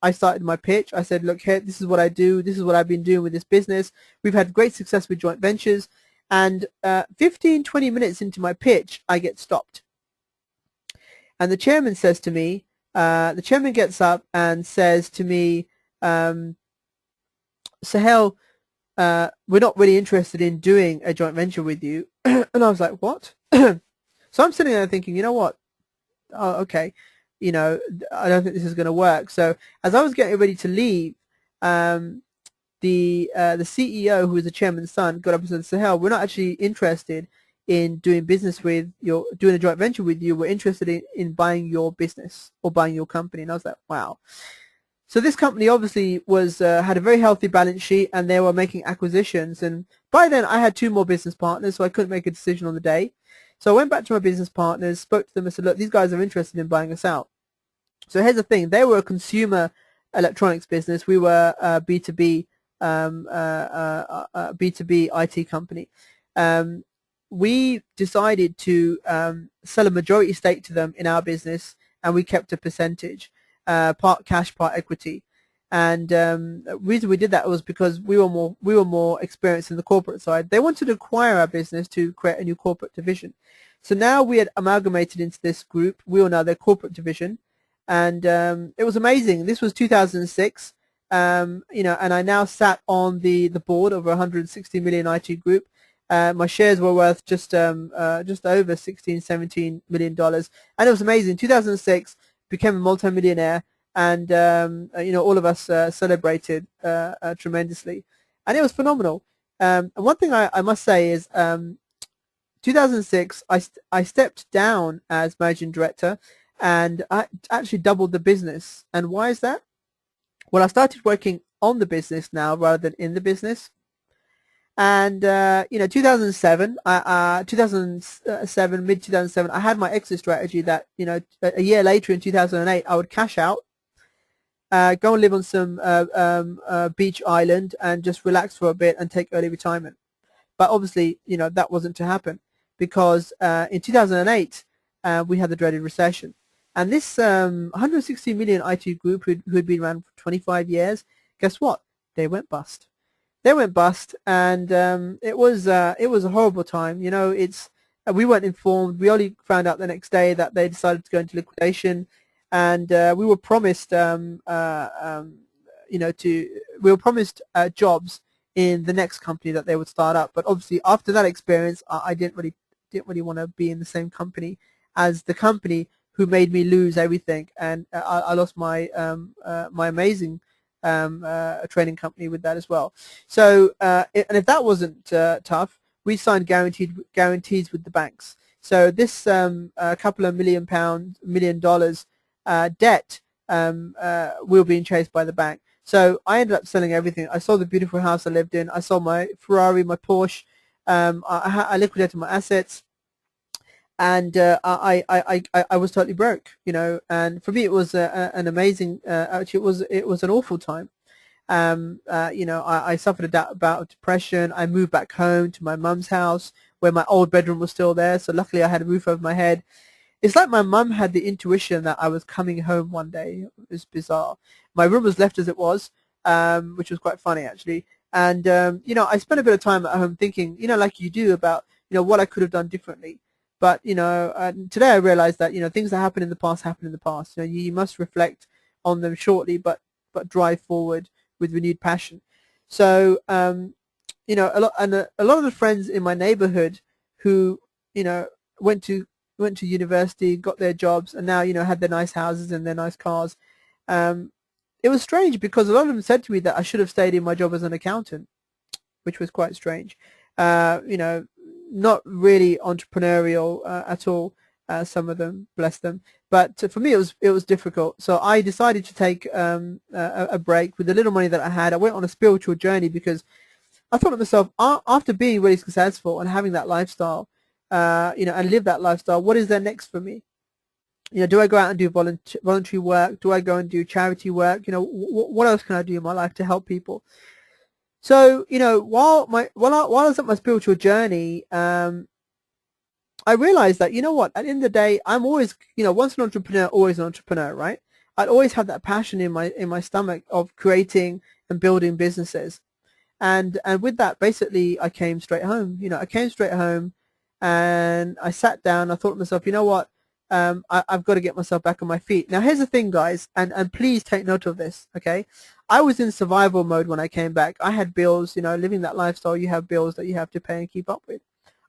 I started my pitch. I said, look, here, this is what I do. This is what I've been doing with this business. We've had great success with joint ventures. And 15, 20 minutes into my pitch, I get stopped. And the chairman says to me, the chairman gets up and says to me, Sahel, we're not really interested in doing a joint venture with you. And I was like, what? So I'm sitting there thinking, you know what? Oh, okay. You know, I don't think this is going to work. So as I was getting ready to leave, the CEO, who was the chairman's son, got up and said, Sahel, we're not actually interested in doing business with doing a joint venture with you. We're interested in buying your business or buying your company. And I was like, wow. So this company obviously was had a very healthy balance sheet, and they were making acquisitions. And by then I had 2 more business partners, so I couldn't make a decision on the day. So I went back to my business partners, spoke to them and said, look, these guys are interested in buying us out. So here's the thing. They were a consumer electronics business. We were a B2B, B2B IT company. We decided to sell a majority stake to them in our business, and we kept a percentage, part cash, part equity. And the reason we did that was because we were more experienced in the corporate side. They wanted to acquire our business to create a new corporate division. So now we had amalgamated into this group. We are now their corporate division, and it was amazing. This was 2006, you know, and I now sat on the board of a 160 million IT group. My shares were worth just over 16, 17 million dollars, and it was amazing. 2006, became a multi-millionaire. And you know, all of us celebrated tremendously, and it was phenomenal. And one thing I must say is, 2006, I stepped down as managing director, and I actually doubled the business. And why is that? Well, I started working on the business now rather than in the business. And you know, 2007, mid 2007, I had my exit strategy that, you know, a year later in 2008, I would cash out. Go and live on some beach island and just relax for a bit and take early retirement. But obviously, you know, that wasn't to happen, because in 2008 we had the dreaded recession, and this 160 million IT group who had been around for 25 years, guess what? They went bust. They went bust, and it was a horrible time. You know, we weren't informed. We only found out the next day that they decided to go into liquidation. And we were promised, you know, we were promised jobs in the next company that they would start up. But obviously, after that experience, I didn't didn't really want to be in the same company as the company who made me lose everything, and I lost my my amazing training company with that as well. So and if that wasn't tough, we signed guarantees with the banks. So this couple of million dollars debt we were being chased by the bank. So I ended up selling everything. I sold the beautiful house I lived in. I sold my Ferrari, my Porsche. I liquidated my assets, and I was totally broke, you know. And for me, it was an amazing. Actually, it was an awful time. You know, I suffered a bout of depression. I moved back home to my mum's house where my old bedroom was still there. So luckily, I had a roof over my head. It's like my mum had the intuition that I was coming home one day. It was bizarre. My room was left as it was, which was quite funny actually. And you know, I spent a bit of time at home thinking, you know, like you do, about, you know, what I could have done differently. But you know, today I realized that, you know, things that happened in the past happen in the past. You know, you must reflect on them shortly, but drive forward with renewed passion. So you know, a lot of the friends in my neighborhood who, you know, went to university, got their jobs, and now, you know, had their nice houses and their nice cars. It was strange because a lot of them said to me that I should have stayed in my job as an accountant, which was quite strange. You know, not really entrepreneurial at all. Some of them, bless them. But for me, it was difficult. So I decided to take a break with the little money that I had. I went on a spiritual journey because I thought to myself, after being really successful and having that lifestyle, you know, and live that lifestyle, what is there next for me? You know, do I go out and do voluntary work? Do I go and do charity work? You know, what else can I do in my life to help people? So, you know, while I was at my spiritual journey, I realized that, you know what, at the end of the day, I'm always, you know, once an entrepreneur, always an entrepreneur, right? I'd always had that passion in my stomach of creating and building businesses. And with that, basically, I came straight home. You know, I came straight home and I sat down. I thought to myself, you know what, I've got to get myself back on my feet. Now, here's the thing, guys, and please take note of this, okay? I was in survival mode when I came back. I had bills, you know, living that lifestyle, you have bills that you have to pay and keep up with.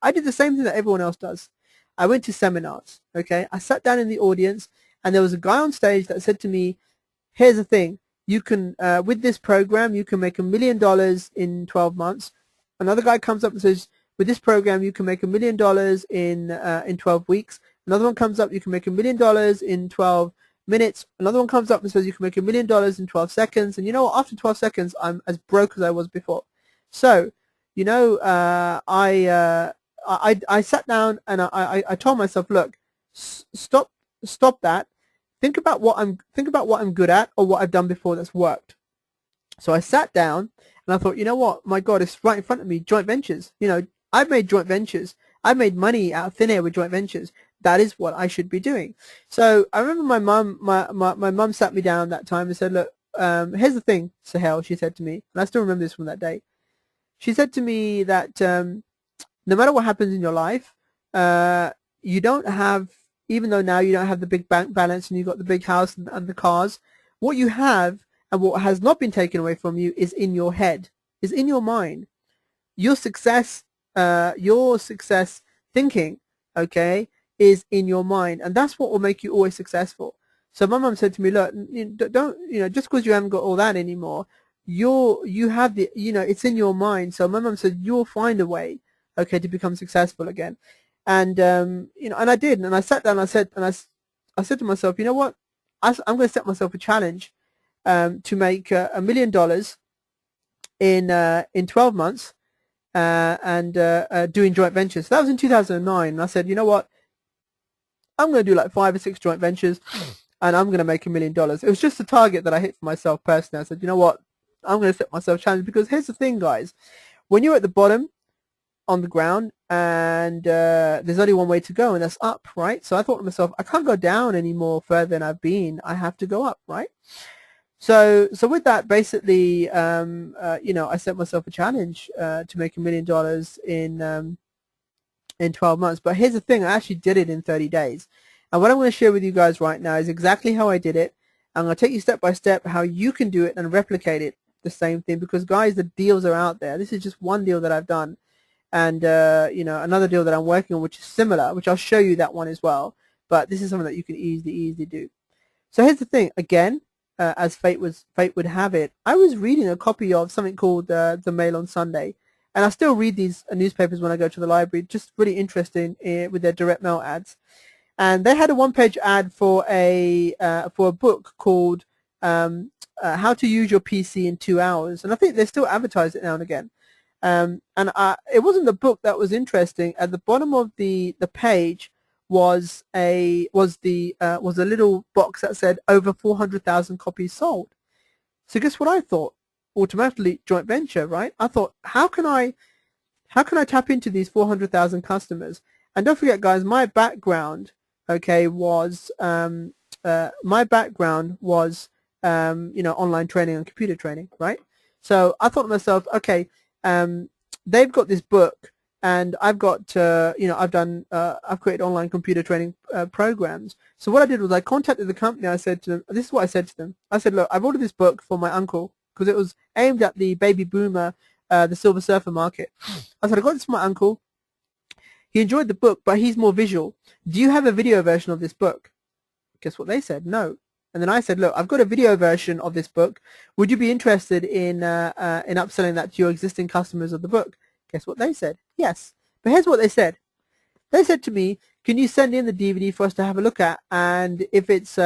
I did the same thing that everyone else does. I went to seminars, okay? I sat down in the audience, and there was a guy on stage that said to me, here's the thing, you can, with this program, you can make $1 million in 12 months. Another guy comes up and says, with this program, you can make $1 million in 12 weeks. Another one comes up, you can make $1 million in 12 minutes. Another one comes up and says you can make $1 million in 12 seconds. And you know what? After 12 seconds, I'm as broke as I was before. So, you know, I sat down and I told myself, look, stop that. Think about what I'm good at or what I've done before that's worked. So I sat down and I thought, you know what? My God, it's right in front of me. Joint ventures. You know, I've made joint ventures. I've made money out of thin air with joint ventures. That is what I should be doing. So I remember my mum sat me down that time and said, look, here's the thing, Sahel, she said to me, and I still remember this from that day. She said to me that no matter what happens in your life, you don't have, even though now you don't have the big bank balance and you've got the big house and the cars, what you have and what has not been taken away from you is in your head, is in your mind. Your success thinking, okay, is in your mind, and that's what will make you always successful. So my mum said to me, look, don't, you know, just because you haven't got all that anymore, you have the, you know, it's in your mind. So my mum said, you'll find a way, okay, to become successful again. And you know, and I did, and I sat down, I said to myself, you know what, I'm going to set myself a challenge to make $1 million in 12 months and doing joint ventures. So that was in 2009, and I said, you know what, I'm going to do like 5 or 6 joint ventures and I'm going to make $1 million. It was just a target that I hit for myself personally. I said, you know what, I'm going to set myself a challenge, because here's the thing, guys, when you're at the bottom on the ground and there's only one way to go, and that's up, right? So I thought to myself, I can't go down any more further than I've been. I have to go up, right? So with that, basically, you know, I set myself a challenge to make $1 million in 12 months. But here's the thing, I actually did it in 30 days. And what I'm going to share with you guys right now is exactly how I did it. I'm going to take you step by step how you can do it and replicate it, the same thing, because guys, the deals are out there. This is just one deal that I've done. And you know, another deal that I'm working on which is similar, which I'll show you that one as well, but this is something that you can easily do. So here's the thing, again, as fate would have it, I was reading a copy of something called the Mail on Sunday, and I still read these newspapers when I go to the library, just really interested in, with their direct mail ads. And they had a one-page ad for a book called How to Use Your PC in 2 Hours, and I think they still advertise it now and again. It wasn't the book that was interesting. At the bottom of the page was a little box that said over 400,000 copies sold. So guess what I thought? Automatically joint venture, right? I thought, how can I tap into these 400,000 customers? And don't forget, guys, my background, okay, was you know, online training and computer training, right? So I thought to myself, okay, they've got this book, and I've got you know, I've created online computer training programs. So what I did was I contacted the company. I said to them, this is what I said to them. I said, look, I've ordered this book for my uncle because it was aimed at the baby boomer, the Silver Surfer market. I said, I got this for my uncle. He enjoyed the book, but he's more visual. Do you have a video version of this book? Guess what they said? No. And then I said, look, I've got a video version of this book. Would you be interested in upselling that to your existing customers of the book? Guess what they said? Yes. But here's what they said. They said to me, can you send in the DVD for us to have a look at? And if it's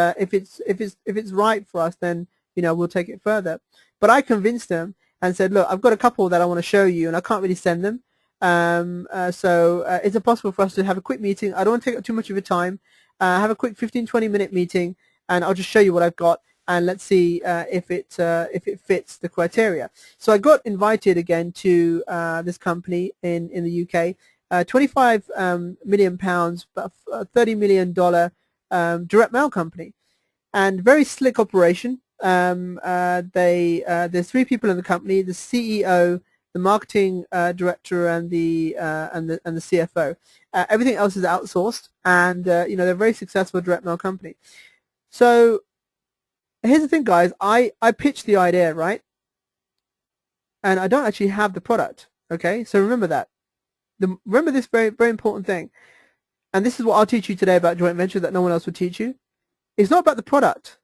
right for us, then, you know, we'll take it further. But I convinced them and said, look, I've got a couple that I want to show you, and I can't really send them. So is it possible for us to have a quick meeting? I don't want to take up too much of your time. Have a quick 15-20 minute meeting, and I'll just show you what I've got, and let's see if it fits the criteria. So I got invited again to this company in the UK, 25 million pounds, but $30 million direct mail company, and very slick operation. There's 3 people in the company: the CEO, the marketing director, and the CFO. Everything else is outsourced, and you know, they're a very successful direct mail company. So here's the thing, guys. I pitched the idea, right? And I don't actually have the product. Okay, so remember that. Remember this very important thing. And this is what I'll teach you today about joint venture that no one else will teach you. It's not about the product.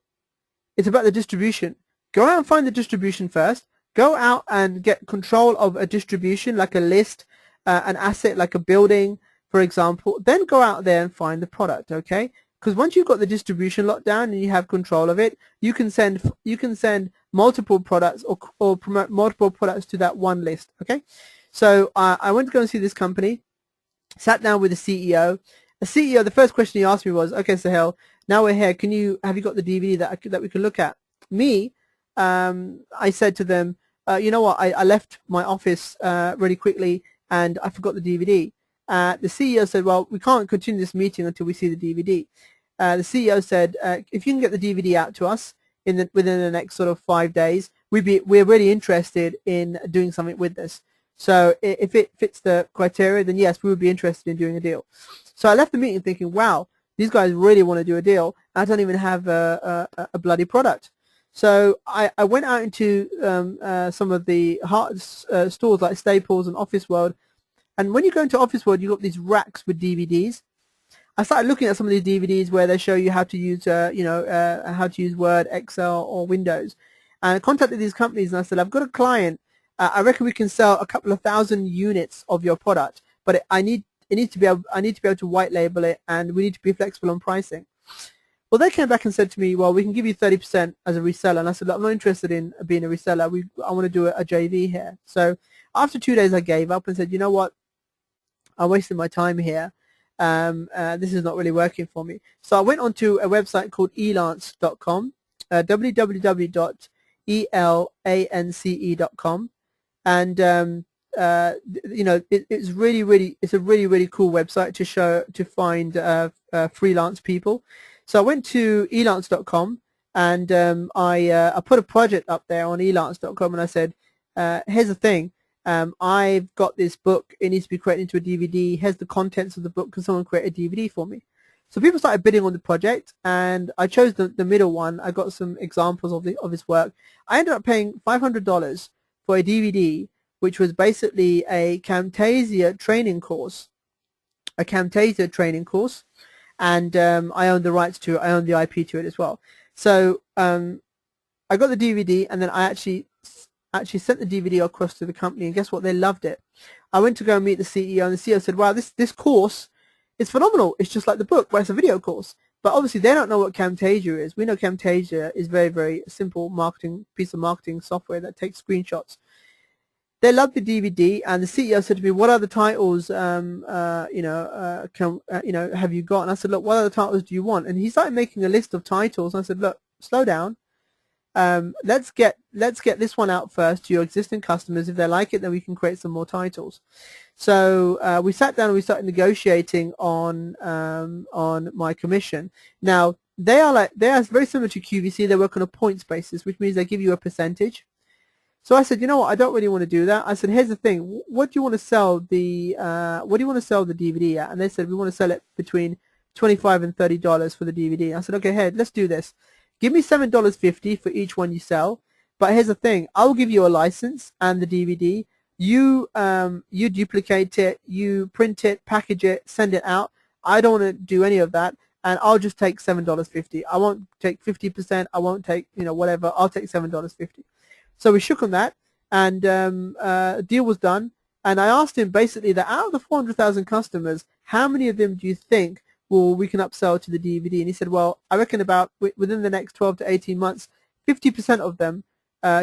It's about the distribution. Go out and find the distribution first. Go out and get control of a distribution, like a list, an asset like a building, for example. Then go out there and find the product, okay? Because once you've got the distribution locked down and you have control of it, you can send multiple products or promote multiple products to that one list, okay? So I went to go and see this company, sat down with the CEO. The CEO, the first question he asked me was, okay, Sahel, now we're here. Have you got the DVD that we can look at? Me, I said to them, you know what, I left my office really quickly and I forgot the DVD. The CEO said, well, we can't continue this meeting until we see the DVD. The CEO said, if you can get the DVD out to us within the next sort of 5 days, we're really interested in doing something with this. So if it fits the criteria, then yes, we would be interested in doing a deal. So I left the meeting thinking, wow, these guys really want to do a deal. I don't even have a bloody product. So I went out into some of the stores like Staples and Office World. And when you go into Office World, you've got these racks with DVDs. I started looking at some of these DVDs where they show you how to use, how to use Word, Excel, or Windows. And I contacted these companies and I said, I've got a client. I reckon we can sell a couple of thousand units of your product, but I need to be able to white label it, and we need to be flexible on pricing. Well, they came back and said to me, well, we can give you 30% as a reseller. And I said, look, I'm not interested in being a reseller. I want to do a JV here. So after 2 days, I gave up and said, you know what? I wasted my time here. This is not really working for me. So I went onto a website called elance.com, www.elance.com. And it's a really cool website to find freelance people. So I went to elance.com and I put a project up there on elance.com and I said, here's the thing, I've got this book, it needs to be created into a DVD, here's the contents of the book, can someone create a DVD for me? So people started bidding on the project, and I chose the middle one. I got some examples of his work. I ended up paying $500 for a DVD which was basically a Camtasia training course, and I own the rights to it. I own the IP to it as well. So I got the DVD, and then I actually sent the DVD across to the company, and guess what? They loved it. I went to go and meet the CEO, and the CEO said, wow, this course is phenomenal. It's just like the book, but it's a video course. But obviously they don't know what Camtasia is. We know Camtasia is very, very simple piece of marketing software that takes screenshots. They loved the DVD, and the CEO said to me, what other titles have you got? And I said, look, what other titles do you want? And he started making a list of titles, and I said, look, slow down. Let's get this one out first to your existing customers. If they like it, then we can create some more titles. So we sat down and we started negotiating on my commission. Now they are very similar to QVC. They work on a points basis, which means they give you a percentage. So I said, you know what, I don't really want to do that. I said, here's the thing, what do you want to sell the DVD at? And they said, we want to sell it between $25 and $30 for the DVD. I said, okay, hey, let's do this. Give me $7.50 for each one you sell. But here's the thing, I'll give you a license and the DVD. You duplicate it, you print it, package it, send it out. I don't want to do any of that, and I'll just take $7.50. I won't take 50%. I won't take whatever. I'll take $7.50. So we shook on that, and a deal was done. And I asked him basically that out of the 400,000 customers, how many of them do you think we can upsell to the DVD? And he said, well, I reckon about within the next 12 to 18 months, 50% of them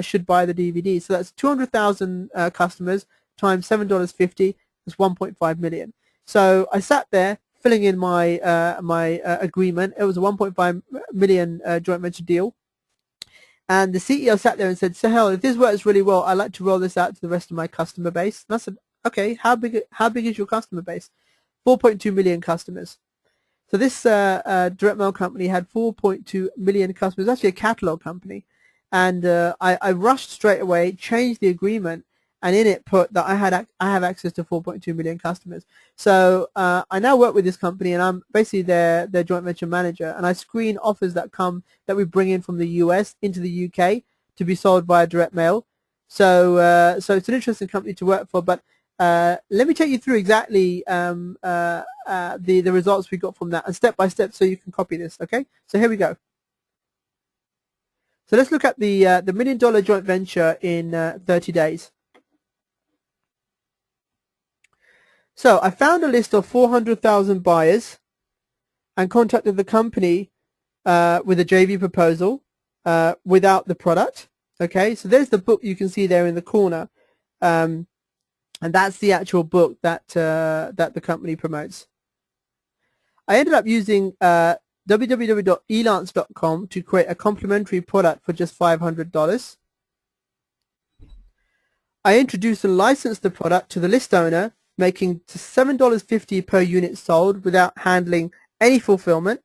should buy the DVD. So that's 200,000 customers times $7.50 is 1.5 million. So I sat there filling in my agreement. It was a 1.5 million joint venture deal. And the CEO sat there and said, Sahel, if this works really well, I'd like to roll this out to the rest of my customer base. And I said, okay, how big is your customer base? 4.2 million customers. So this direct mail company had 4.2 million customers. It's actually a catalog company. And I rushed straight away, changed the agreement, and in it put that I have access to 4.2 million customers. So I now work with this company, and I'm basically their joint venture manager, and I screen offers that we bring in from the US into the UK to be sold via direct mail. So so it's an interesting company to work for. But let me take you through exactly the results we got from that, and step by step, so you can copy this. Okay, so here we go. So let's look at the $1 million joint venture in 30 days. So I found a list of 400,000 buyers and contacted the company with a JV proposal without the product. Okay, so there's the book you can see there in the corner, and that's the actual book that the company promotes. I ended up using www.elance.com to create a complimentary product for just $500. I introduced and licensed the product to the list owner, making $7.50 per unit sold without handling any fulfillment.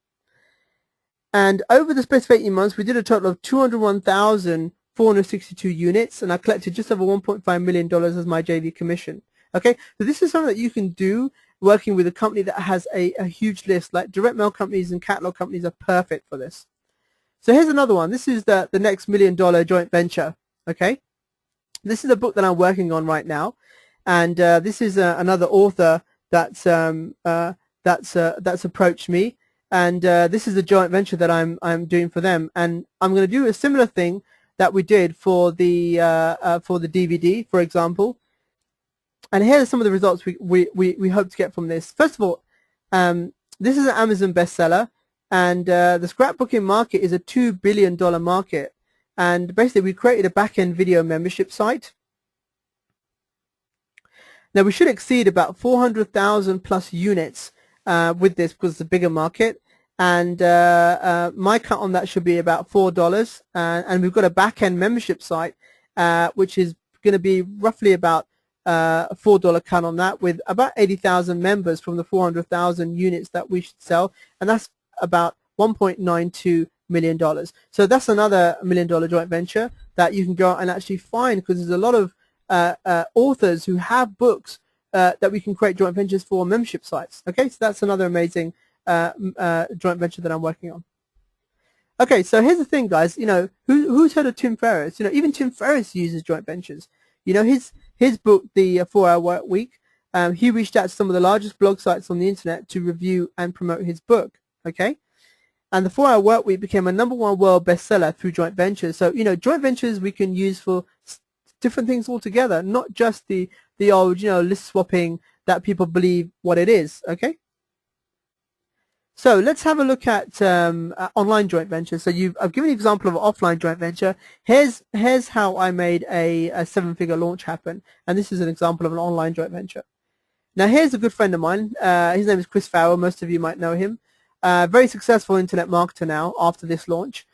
And over the space of 18 months, we did a total of 201,462 units, and I collected just over $1.5 million as my JV commission. Okay, so this is something that you can do working with a company that has a huge list. Like direct mail companies and catalog companies are perfect for this. So here's another one. This is the next $1 million joint venture. Okay, this is a book that I'm working on right now, and this is another author that's approached me, and this is a joint venture that I'm doing for them, and I'm going to do a similar thing that we did for the DVD, for example. And here are some of the results we hope to get from this. First of all, this is an Amazon bestseller, and the scrapbooking market is a $2 billion market. And basically, we created a back-end video membership site. Now, we should exceed about 400,000 plus units with this, because it's a bigger market. And my cut on that should be about $4. And we've got a back-end membership site, which is going to be roughly about $4 cut on that, with about 80,000 members from the 400,000 units that we should sell, and that's about $1.92 million. So that's another $1 million joint venture that you can go out and actually find, because there's a lot of authors who have books that we can create joint ventures for membership sites. Okay, so that's another amazing joint venture that I'm working on. Okay, so here's the thing, guys. You know, who's heard of Tim Ferriss? You know, even Tim Ferriss uses joint ventures. You know, his his book, The 4-Hour Work Week, he reached out to some of the largest blog sites on the internet to review and promote his book. Okay. And the 4-Hour Work Week became a #1 world bestseller through joint ventures. So, joint ventures we can use for different things altogether, not just the old, list swapping that people believe what it is. Okay. So let's have a look at online joint ventures. So I've given you an example of an offline joint venture. Here's how I made a 7-figure launch happen. And this is an example of an online joint venture. Now here's a good friend of mine. His name is Chris Farrell. Most of you might know him. Very successful internet marketer now after this launch.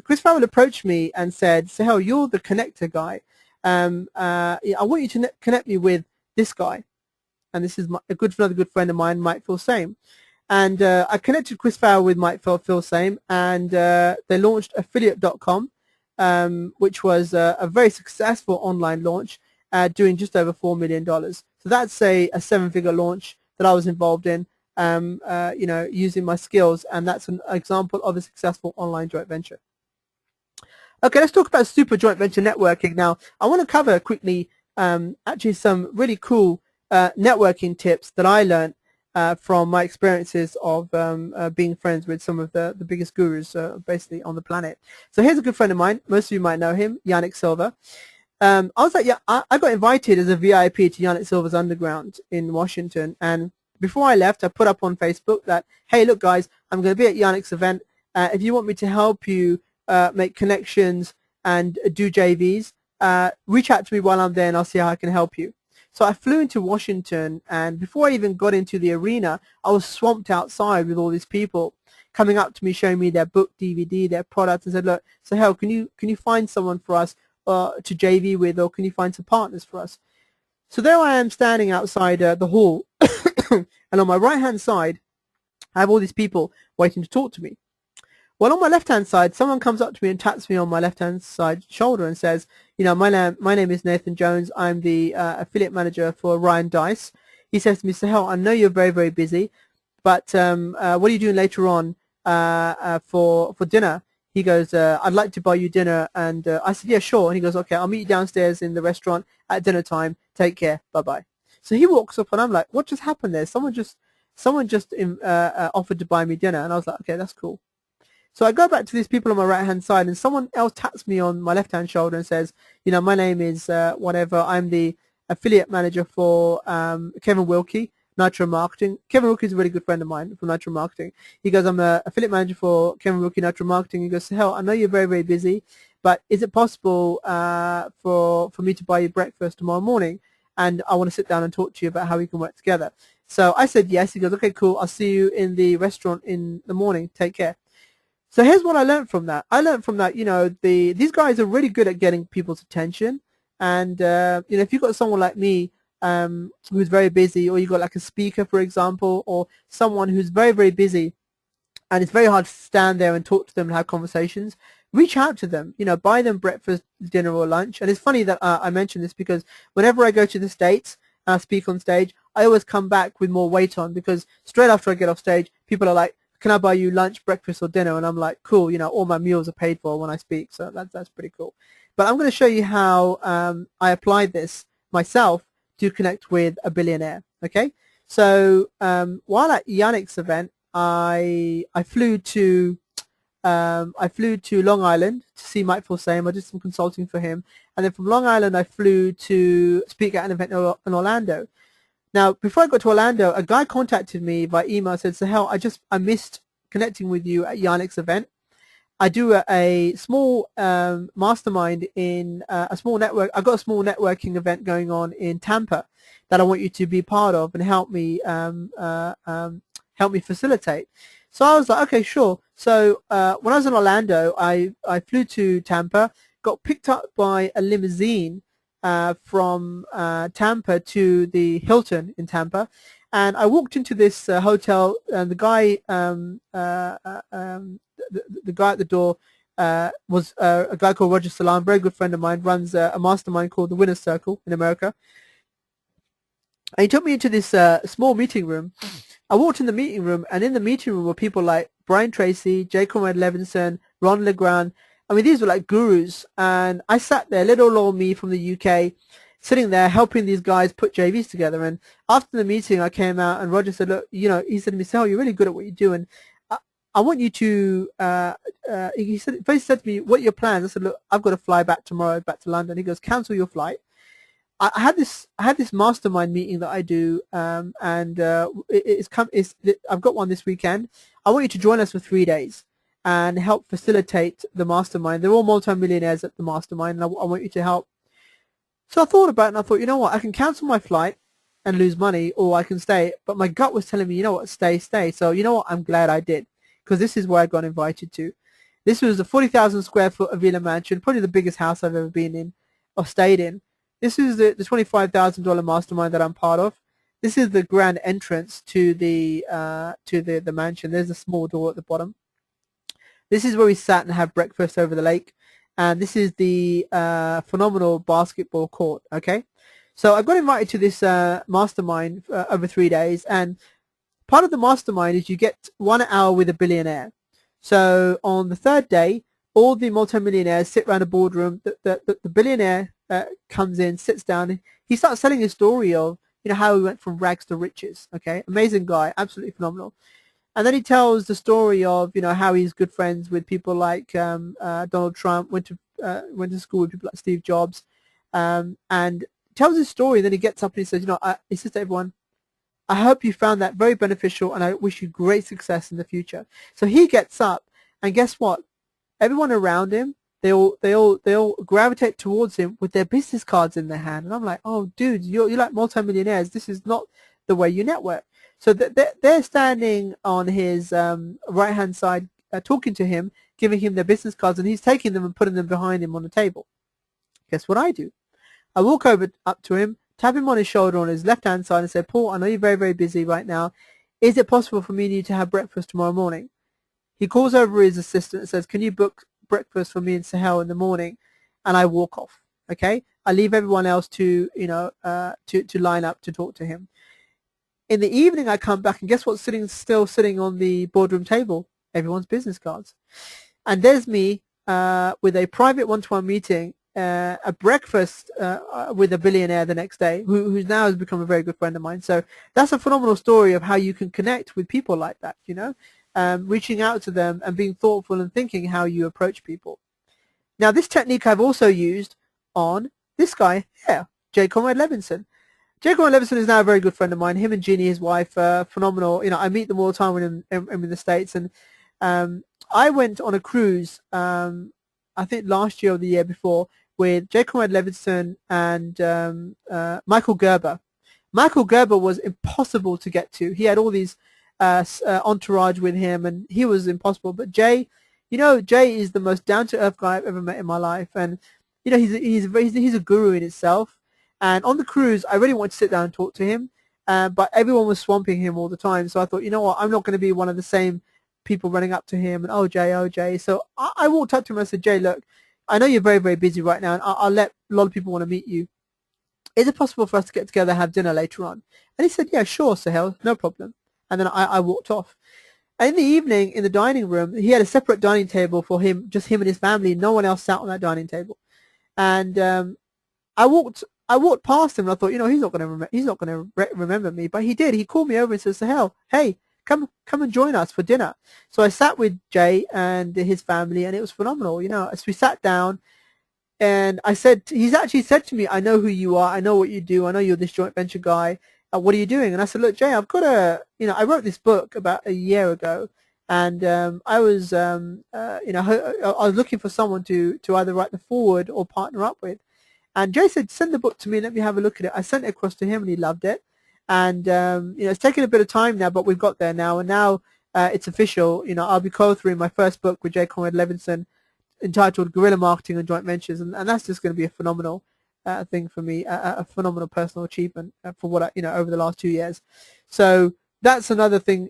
Chris Farrell approached me and said, Sahel, you're the connector guy. I want you to connect me with this guy. And this is another good friend of mine, Mike Phil-Same. And I connected Chris Farrell with Mike Phil-Same, and they launched affiliate.com, which was a very successful online launch, doing just over $4 million. So that's a 7-figure launch that I was involved in, using my skills, and that's an example of a successful online joint venture. Okay, let's talk about super joint venture networking. Now, I want to cover quickly actually some really cool networking tips that I learned from my experiences of being friends with some of the biggest gurus basically on the planet. So here's a good friend of mine. Most of you might know him, Yannick Silver. I was like, I got invited as a VIP to Yannick Silver's Underground in Washington. And before I left, I put up on Facebook that, hey, look, guys, I'm going to be at Yannick's event. If you want me to help you make connections and do JVs, reach out to me while I'm there and I'll see how I can help you. So I flew into Washington, and before I even got into the arena, I was swamped outside with all these people coming up to me, showing me their book, DVD, their product, and said, look, Sahel, can you find someone for us to JV with, or can you find some partners for us? So there I am standing outside the hall, and on my right-hand side, I have all these people waiting to talk to me. Well, on my left-hand side, someone comes up to me and taps me on my left-hand side shoulder and says, my name is Nathan Jones. I'm the affiliate manager for Ryan Dice. He says to me, Sahel, I know you're very, very busy, but what are you doing later on for dinner? He goes, I'd like to buy you dinner. And I said, yeah, sure. And he goes, okay, I'll meet you downstairs in the restaurant at dinner time. Take care. Bye-bye. So he walks up, and I'm like, what just happened there? Someone just offered to buy me dinner. And I was like, okay, that's cool. So I go back to these people on my right-hand side, and someone else taps me on my left-hand shoulder and says, my name is whatever. I'm the affiliate manager for Kevin Wilkie, Nitro Marketing. Kevin Wilkie is a really good friend of mine from Nitro Marketing. He goes, I'm an affiliate manager for Kevin Wilkie, Nitro Marketing. He goes, Hell, I know you're very, very busy, but is it possible for me to buy you breakfast tomorrow morning? And I want to sit down and talk to you about how we can work together. So I said yes. He goes, okay, cool. I'll see you in the restaurant in the morning. Take care. So here's what I learned from that. I learned from that, these guys are really good at getting people's attention. And, if you've got someone like me who's very busy, or you've got like a speaker, for example, or someone who's very, very busy, and it's very hard to stand there and talk to them and have conversations, reach out to them, buy them breakfast, dinner, or lunch. And it's funny that I mention this because whenever I go to the States and I speak on stage, I always come back with more weight on, because straight after I get off stage, people are like, can I buy you lunch, breakfast, or dinner? And I'm like, cool, all my meals are paid for when I speak. So that's pretty cool. But I'm going to show you how I applied this myself to connect with a billionaire. Okay. So while at Yannick's event, I flew to Long Island to see Mike Phil-Same. I did some consulting for him. And then from Long Island, I flew to speak at an event in Orlando. Now, before I got to Orlando, a guy contacted me by email and said, Sahel, I missed connecting with you at Yannick's event. I do a small mastermind in a small network. I've got a small networking event going on in Tampa that I want you to be part of and help me facilitate. So I was like, okay, sure. So when I was in Orlando, I flew to Tampa, got picked up by a limousine from Tampa to the Hilton in Tampa, and I walked into this hotel, and the guy the guy at the door was a guy called Roger Salam, very good friend of mine, runs a mastermind called the Winner's Circle in America. And he took me into this small meeting room. I walked in the meeting room, and in the meeting room were people like Brian Tracy, J. Conrad Levinson, Ron LeGrand. I mean, these were like gurus. And I sat there, little old me from the UK, sitting there helping these guys put JVs together. And after the meeting, I came out and Roger said, look, you know, he said to me, Sahel, you're really good at what you do, and I want you to, he said, basically said to me, what are your plans? I said, look, I've got to fly back tomorrow, back to London. He goes, cancel your flight. I had this mastermind meeting that I do, and I've got one this weekend. I want you to join us for 3 days and help facilitate the mastermind. They're all multimillionaires at the mastermind, and I want you to help. So I thought about it, and I thought, you know what, I can cancel my flight and lose money, or I can stay. But my gut was telling me, you know what, stay. So you know what, I'm glad I did, because this is where I got invited to. This was a 40,000 square foot Avila mansion, probably the biggest house I've ever been in or stayed in. This is the $25,000 mastermind that I'm part of. This is the grand entrance to the mansion. There's a small door at the bottom. This is where we sat and had breakfast over the lake, and this is the phenomenal basketball court. Okay, so I got invited to this mastermind over 3 days, and part of the mastermind is you get 1 hour with a billionaire. So on the third day, all the multimillionaires sit around a boardroom. The billionaire comes in, sits down, and he starts telling a story of, you know, how he went from rags to riches. Okay, amazing guy, absolutely phenomenal. And then he tells the story of, you know, how he's good friends with people like Donald Trump, went to school with people like Steve Jobs, and tells his story. And then he gets up and he says, you know, he says to everyone, I hope you found that very beneficial, and I wish you great success in the future. So he gets up, and guess what? Everyone around him, they all gravitate towards him with their business cards in their hand. And I'm like, oh, dude, you're like multimillionaires. This is not the way you network. So they're standing on his right-hand side, talking to him, giving him their business cards, and he's taking them and putting them behind him on the table. Guess what I do? I walk up to him, tap him on his shoulder on his left-hand side and say, Paul, I know you're very, very busy right now. Is it possible for me and you to have breakfast tomorrow morning? He calls over his assistant and says, can you book breakfast for me and Sahel in the morning? And I walk off. Okay, I leave everyone else to, you know, to line up to talk to him. In the evening, I come back, and guess what's still sitting on the boardroom table? Everyone's business cards. And there's me with a private one-to-one meeting, a breakfast with a billionaire the next day, who now has become a very good friend of mine. So that's a phenomenal story of how you can connect with people like that, you know, reaching out to them and being thoughtful and thinking how you approach people. Now, this technique I've also used on this guy here, J. Conrad Levinson. J. Conrad Levinson is now a very good friend of mine. Him and Jeannie, his wife, phenomenal. You know, I meet them all the time when I'm in the States. And I went on a cruise, I think last year or the year before, with J. Conrad Levinson and Michael Gerber. Michael Gerber was impossible to get to. He had all these entourage with him, and he was impossible. But Jay, you know, Jay is the most down-to-earth guy I've ever met in my life. And, you know, he's a guru in itself. And on the cruise, I really wanted to sit down and talk to him, but everyone was swamping him all the time. So I thought, you know what, I'm not going to be one of the same people running up to him and, oh, Jay. So I walked up to him and I said, Jay, look, I know you're very, very busy right now, and I'll let a lot of people want to meet you. Is it possible for us to get together and have dinner later on? And he said, yeah, sure, Sahel, no problem. And then I walked off. And in the evening, in the dining room, he had a separate dining table for him, just him and his family. No one else sat on that dining table. And I walked past him, and I thought, you know, he's not going to remember me, but he did. He called me over and said, Sahel, hey, come and join us for dinner. So I sat with Jay and his family, and it was phenomenal. You know, as we sat down, and I said, he's actually said to me, I know who you are, I know what you do, I know you're this joint venture guy. What are you doing? And I said, look, Jay, I've got I wrote this book about a year ago, and I was, I was looking for someone to either write the forward or partner up with. And Jay said, send the book to me, let me have a look at it. I sent it across to him, and he loved it. And, it's taken a bit of time now, but we've got there now. And now it's official. You know, I'll be co-authoring my first book with J. Conrad Levinson, entitled Guerrilla Marketing and Joint Ventures. And that's just going to be a phenomenal thing for me, a phenomenal personal achievement for what over the last 2 years. So that's another thing,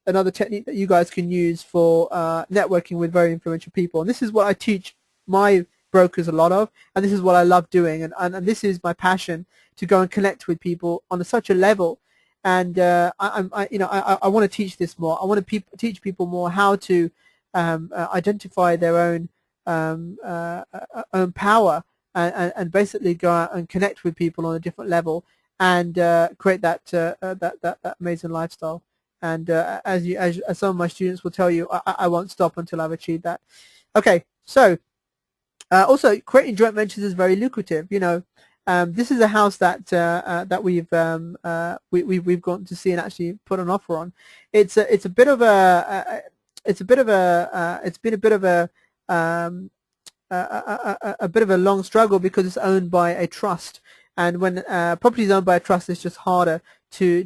another technique that you guys can use for networking with very influential people. And this is what I teach my brokers a lot of, and this is what I love doing, and this is my passion, to go and connect with people on such a level. And I want to teach this more. I want to teach people more how to identify their own power and basically go out and connect with people on a different level and create that amazing lifestyle. And as some of my students will tell you, I won't stop until I've achieved that. Okay, so also creating joint ventures is very lucrative. You know, this is a house that we've gone to see and actually put an offer on. It's a bit of a it's been a bit of a bit of a long struggle because it's owned by a trust, and when property is owned by a trust, it's just harder to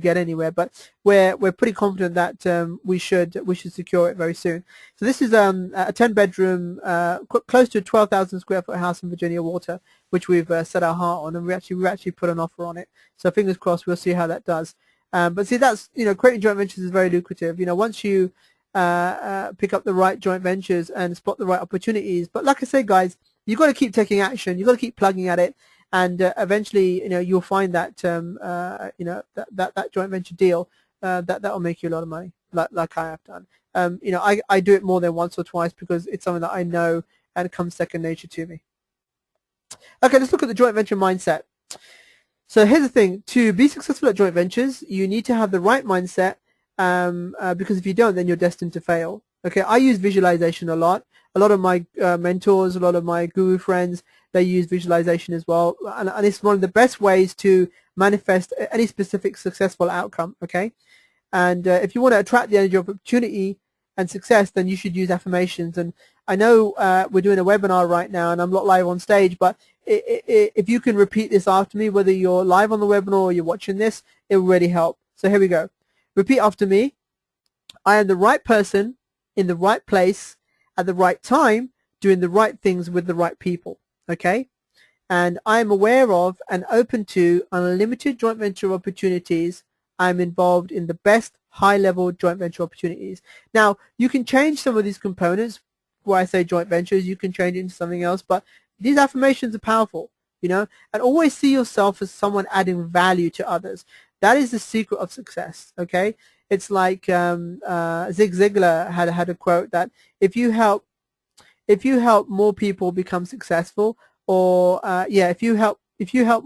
get anywhere. But we're pretty confident that we should secure it very soon. So this is a 10-bedroom, close to a 12,000 square foot house in Virginia Water, which we've set our heart on, and we actually put an offer on it. So fingers crossed, we'll see how that does. But see, that's, creating joint ventures is very lucrative. Once you pick up the right joint ventures and spot the right opportunities. But like I say, guys, you've got to keep taking action. You've got to keep plugging at it, and eventually, you'll find that that joint venture deal that will make you a lot of money, like I have done. I do it more than once or twice because it's something that I know and it comes second nature to me. Okay, let's look at the joint venture mindset. So here's the thing: to be successful at joint ventures, you need to have the right mindset. Because if you don't, then you're destined to fail. Okay, I use visualization a lot. A lot of my mentors, a lot of my guru friends, they use visualization as well, and it's one of the best ways to manifest any specific successful outcome. Okay, and if you want to attract the energy of opportunity and success, then you should use affirmations. And I know we're doing a webinar right now, and I'm not live on stage, but if you can repeat this after me, whether you're live on the webinar or you're watching this, it will really help. So here we go. Repeat after me. I am the right person in the right place at the right time, doing the right things with the right people. Okay? And I am aware of and open to unlimited joint venture opportunities. I am involved in the best high-level joint venture opportunities. Now, you can change some of these components. Where I say joint ventures, you can change it into something else, but these affirmations are powerful, and always see yourself as someone adding value to others. That is the secret of success. Okay, it's like Zig Ziglar had a quote that if you help more people become successful, or if you help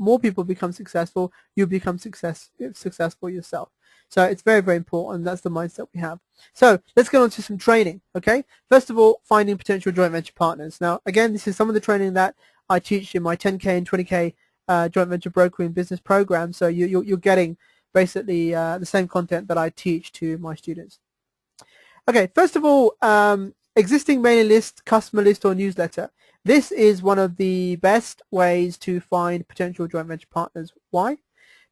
more people become successful, you become successful yourself. So it's very, very important. That's the mindset we have. So let's get on to some training. Okay, first of all, finding potential joint venture partners. Now, again, this is some of the training that I teach in my 10K and 20K joint venture brokering business program. So you're getting basically the same content that I teach to my students. Okay, first of all, existing mailing list, customer list, or newsletter. This is one of the best ways to find potential joint venture partners. Why?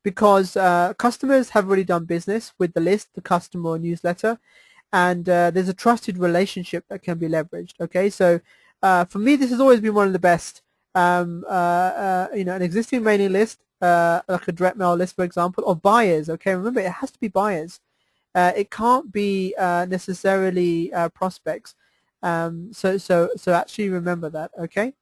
Because customers have already done business with the list, the customer, or newsletter, and there's a trusted relationship that can be leveraged. Okay, so for me, this has always been one of the best. An existing mailing list, like a direct mail list, for example, of buyers. Okay, remember, it has to be buyers. It can't be necessarily prospects. So actually remember that. Okay.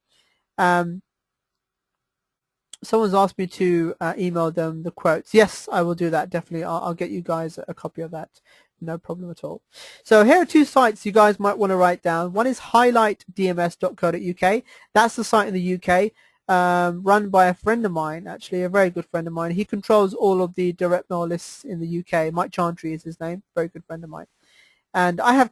Someone's asked me to email them the quotes. Yes, I will do that. Definitely. I'll get you guys a copy of that. No problem at all. So here are two sites you guys might want to write down. One is highlightdms.co.uk. That's the site in the UK, run by a friend of mine, actually, a very good friend of mine. He controls all of the direct mail lists in the UK. Mike Chantry is his name. Very good friend of mine. And I have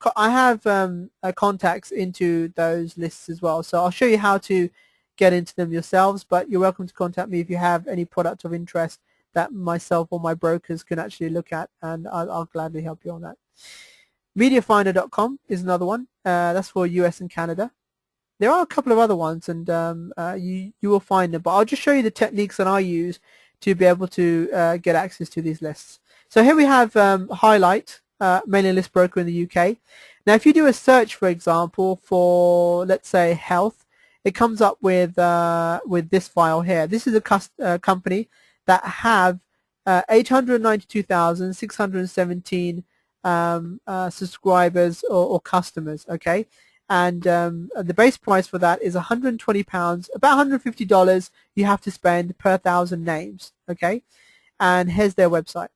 contacts into those lists as well. So I'll show you how to get into them yourselves, but you're welcome to contact me if you have any product of interest that myself or my brokers can actually look at, and I'll gladly help you on that. Mediafinder.com is another one. That's for US and Canada. There are a couple of other ones, and you will find them, but I'll just show you the techniques that I use to be able to get access to these lists. So here we have Highlight, mailing list broker in the UK. Now, if you do a search, for example, for, let's say, health, it comes up with this file here. This is a company that have 892,617 subscribers or customers. Okay, and the base price for that is £120, about $150 you have to spend per 1,000 names. Okay, and here's their website.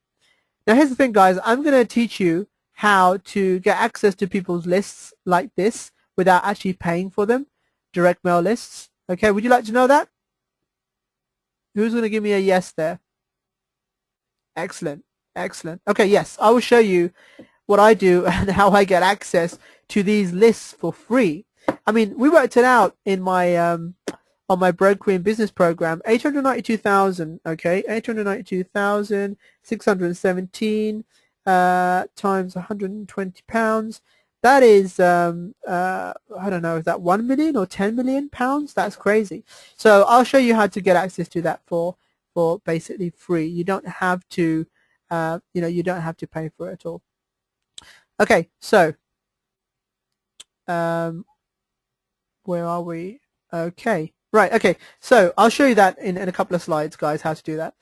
Now here's the thing, guys. I'm going to teach you how to get access to people's lists like this without actually paying for them. Direct mail lists. Okay, would you like to know that? Who's going to give me a yes there? Excellent, excellent. Okay, yes, I will show you what I do and how I get access to these lists for free. I mean, we worked it out in my on my brokering business program. 892,000. Okay, 892,617 times 120 pounds. That is I don't know, is that 1 million or 10 million pounds? That's crazy. So I'll show you how to get access to that for basically free. You don't have to you don't have to pay for it at all. Okay, so where are we? Okay, right. Okay, so I'll show you that in a couple of slides, guys, how to do that.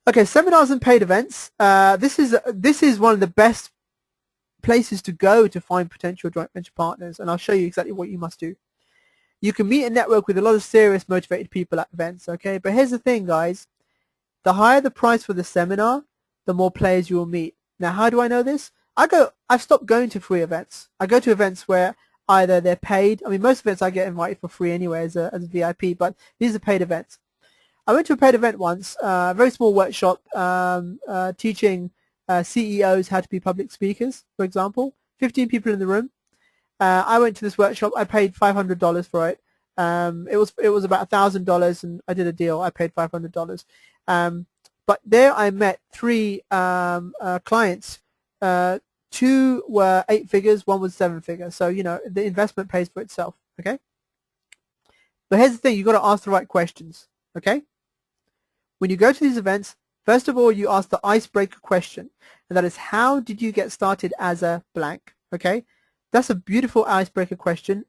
Okay, seminars and paid events. This is one of the best places to go to find potential joint venture partners, and I'll show you exactly what you must do. You can meet and network with a lot of serious, motivated people at events. Okay, but here's the thing, guys. The higher the price for the seminar, the more players you will meet. Now, how do I know this? I've stopped going to free events. I go to events where either they're paid. I mean, most events I get invited for free anyway as a VIP, but these are paid events. I went to a paid event once, a very small workshop, teaching CEOs how to be public speakers, for example. 15 people in the room. I went to this workshop. I paid $500 for it. It was about $1,000, and I did a deal. I paid $500. But there I met 3 clients. 2 were 8 figures, 1 was 7 figures. So, you know, the investment pays for itself, okay? But here's the thing, you've got to ask the right questions, okay? When you go to these events, first of all, you ask the icebreaker question, and that is, how did you get started as a blank, okay? That's a beautiful icebreaker question.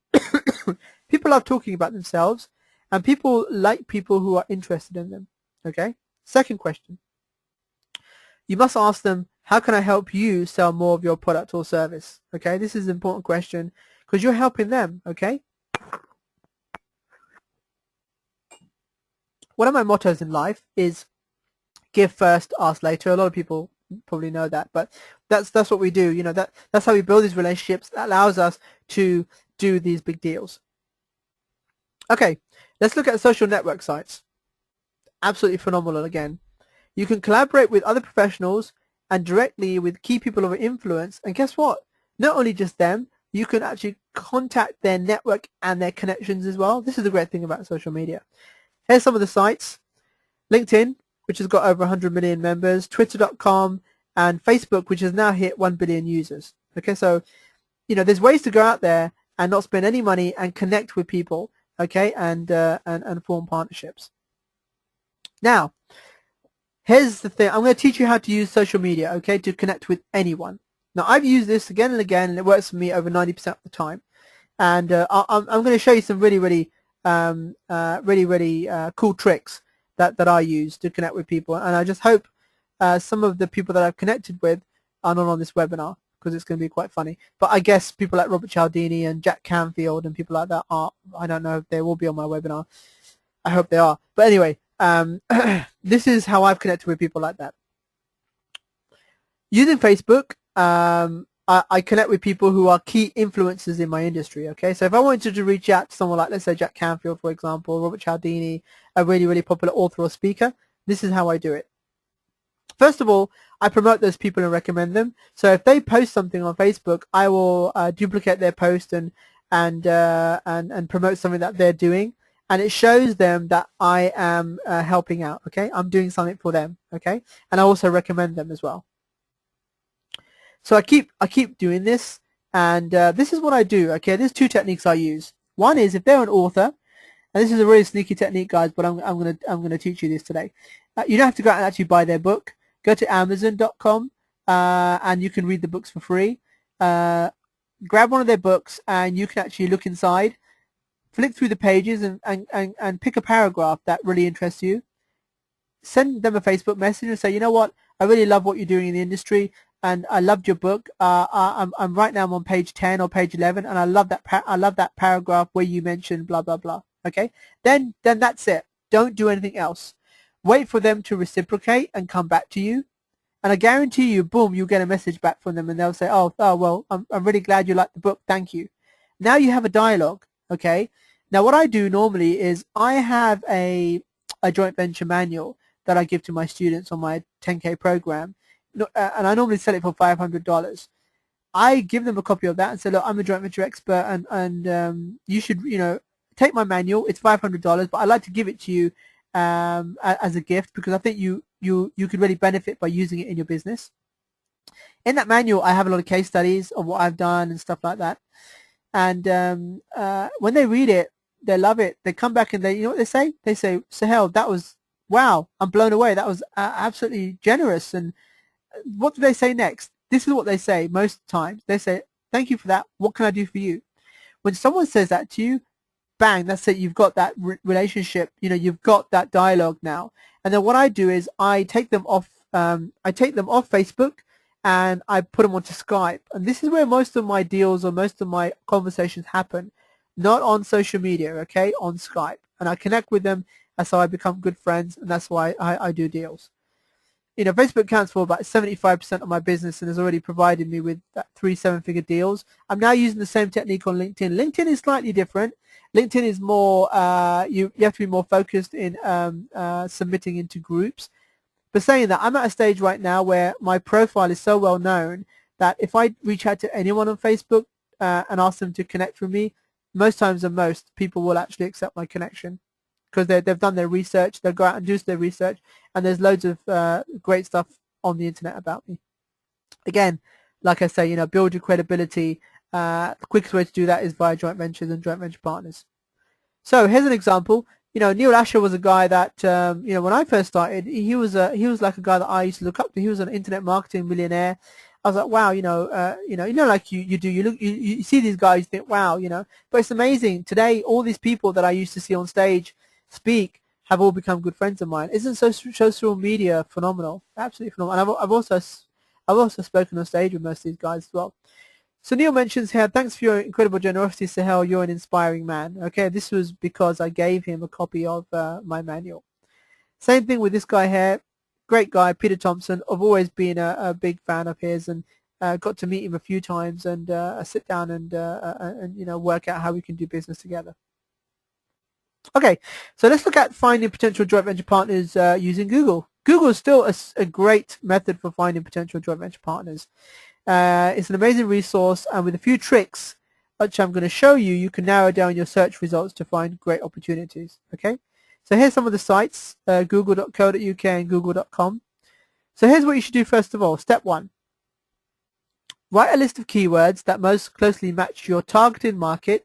People love talking about themselves, and people like people who are interested in them, okay? Second question, you must ask them, how can I help you sell more of your product or service? Okay, this is an important question because you're helping them, okay? One of my mottos in life is give first, ask later. A lot of people probably know that, but that's what we do. You know, that's how we build these relationships. That allows us to do these big deals. Okay, let's look at social network sites. Absolutely phenomenal again. You can collaborate with other professionals and directly with key people of influence, and guess what? Not only just them, you can actually contact their network and their connections as well. This is the great thing about social media. Here's some of the sites. LinkedIn, which has got over 100 million members, Twitter.com, and Facebook, which has now hit 1 billion users. Okay, so, you know, there's ways to go out there and not spend any money and connect with people, okay, and form partnerships. Now, here's the thing. I'm going to teach you how to use social media, okay, to connect with anyone. Now, I've used this again and again, and it works for me over 90% of the time. And I'm going to show you some really cool tricks that I use to connect with people. And I just hope some of the people that I've connected with are not on this webinar, because it's going to be quite funny. But I guess people like Robert Cialdini and Jack Canfield and people like that are, I don't know if they will be on my webinar. I hope they are. But anyway, this is how I've connected with people like that. Using Facebook, I connect with people who are key influencers in my industry, okay? So if I wanted to reach out to someone like, let's say, Jack Canfield, for example, Robert Cialdini, a really popular author or speaker, this is how I do it. First of all, I promote those people and recommend them. So if they post something on Facebook, I will duplicate their post and promote something that they're doing. And it shows them that I am helping out, okay? I'm doing something for them, okay? And I also recommend them as well. So I keep doing this, and this is what I do, okay? There's 2 techniques I use. One is if they're an author, and this is a really sneaky technique, guys, but I'm gonna teach you this today. You don't have to go out and actually buy their book. Go to Amazon.com, and you can read the books for free. Grab one of their books, and you can actually look inside, flick through the pages, and pick a paragraph that really interests you. Send them a Facebook message and say, you know what, I really love what you're doing in the industry, and I loved your book. I'm right now I'm on page 10 or page 11, and I love that paragraph where you mentioned blah blah blah. Okay, then that's it. Don't do anything else. Wait for them to reciprocate and come back to you, and I guarantee you, boom, you'll get a message back from them, and they'll say, oh well, I'm really glad you liked the book. Thank you. Now you have a dialogue. Okay. Now, what I do normally is I have a joint venture manual that I give to my students on my 10K program, and I normally sell it for $500. I give them a copy of that and say, look, I'm a joint venture expert, and you should, take my manual. It's $500, but I'd like to give it to you as a gift because I think you could really benefit by using it in your business. In that manual, I have a lot of case studies of what I've done and stuff like that. And when they read it, they love it. They come back and you know what they say? They say, Sahel, that was, wow, I'm blown away. That was absolutely generous. And what do they say next? This is what they say most times. They say, thank you for that. What can I do for you? When someone says that to you, bang, that's it. You've got that relationship. You've got that dialogue now. And then what I do is I take them off Facebook and I put them onto Skype. And this is where most of my deals or most of my conversations happen, not on social media, okay, on Skype. And I connect with them. That's how I become good friends, and that's why I do deals. Facebook accounts for about 75% of my business and has already provided me with that 3 7-figure deals. I'm now using the same technique on LinkedIn. LinkedIn is slightly different. LinkedIn is more, you have to be more focused in submitting into groups. But saying that, I'm at a stage right now where my profile is so well known that if I reach out to anyone on Facebook and ask them to connect with me, most times than most, people will actually accept my connection because they've done their research, they'll go out and do their research, and there's loads of great stuff on the internet about me. Again, like I say, build your credibility. The quickest way to do that is via joint ventures and joint venture partners. So here's an example. Neil Asher was a guy that, when I first started, he was like a guy that I used to look up to. He was an internet marketing millionaire. I was like, wow, like you see these guys, you think, wow, but it's amazing. Today, all these people that I used to see on stage speak have all become good friends of mine. Isn't social media phenomenal? Absolutely phenomenal. And I've also spoken on stage with most of these guys as well. So Neil mentions here, thanks for your incredible generosity, Sahel. You're an inspiring man. Okay, this was because I gave him a copy of my manual. Same thing with this guy here. Great guy, Peter Thompson. I've always been a big fan of his and got to meet him a few times and sit down and work out how we can do business together. Okay, so let's look at finding potential joint venture partners using Google. Google is still a great method for finding potential joint venture partners. It's an amazing resource, and with a few tricks which I'm going to show you, you can narrow down your search results to find great opportunities. Okay, so here's some of the sites, google.co.uk and google.com. So here's what you should do first of all. Step 1. Write a list of keywords that most closely match your targeted market.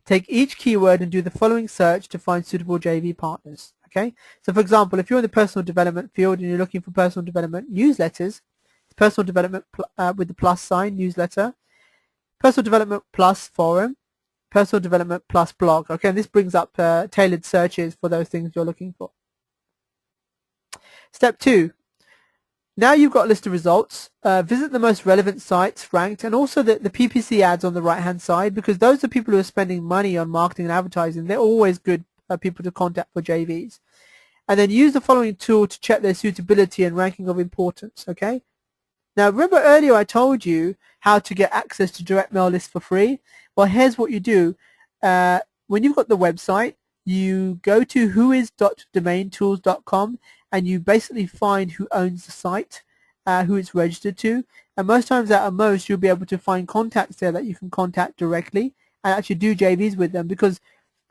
Take each keyword and do the following search to find suitable JV partners. Okay, so for example, if you're in the personal development field and you're looking for personal development newsletters, personal development with the plus sign, newsletter, personal development plus forum, personal development plus blog. Okay, and this brings up tailored searches for those things you're looking for. Step 2. Now you've got a list of results. Visit the most relevant sites ranked, and also the PPC ads on the right hand side, because those are people who are spending money on marketing and advertising. They're always good people to contact for JVs. And then use the following tool to check their suitability and ranking of importance. Okay. Now, remember earlier I told you how to get access to direct mail lists for free? Well, here's what you do. When you've got the website, you go to whois.domaintools.com and you basically find who owns the site, who it's registered to. And most times at most, you'll be able to find contacts there that you can contact directly and actually do JVs with them, because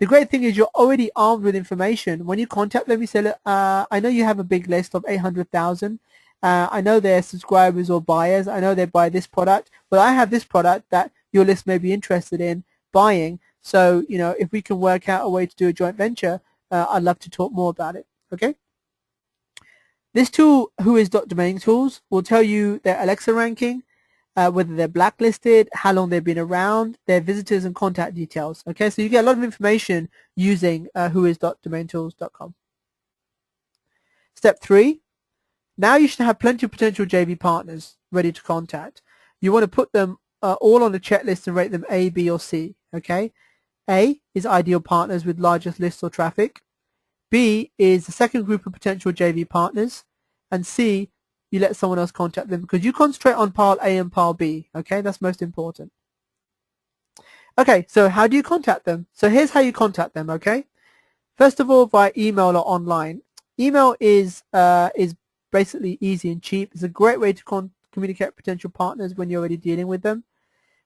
the great thing is you're already armed with information. When you contact them, you say, look, I know you have a big list of 800,000. I know they're subscribers or buyers. I know they buy this product, but I have this product that your list may be interested in buying. So, if we can work out a way to do a joint venture, I'd love to talk more about it. Okay. This tool, whois.domaintools, will tell you their Alexa ranking, whether they're blacklisted, how long they've been around, their visitors and contact details. Okay, so you get a lot of information using whois.domaintools.com. Step 3. Now you should have plenty of potential JV partners ready to contact. You want to put them all on a checklist and rate them A, B, or C. Okay, A is ideal partners with largest lists or traffic. B is the second group of potential JV partners, and C, you let someone else contact them, because you concentrate on pile A and pile B. Okay, that's most important. Okay, so how do you contact them? So here's how you contact them, okay? First of all, via email or online. Email is basically easy and cheap. It's a great way to communicate with potential partners when you're already dealing with them.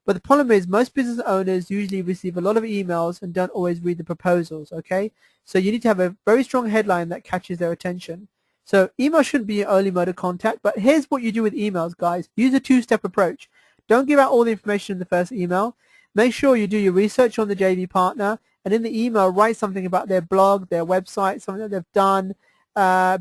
But the problem is most business owners usually receive a lot of emails and don't always read the proposals, okay? So you need to have a very strong headline that catches their attention. So email shouldn't be your only mode of contact, but here's what you do with emails, guys. Use a two-step approach. Don't give out all the information in the first email. Make sure you do your research on the JV partner, and in the email, write something about their blog, their website, something that they've done.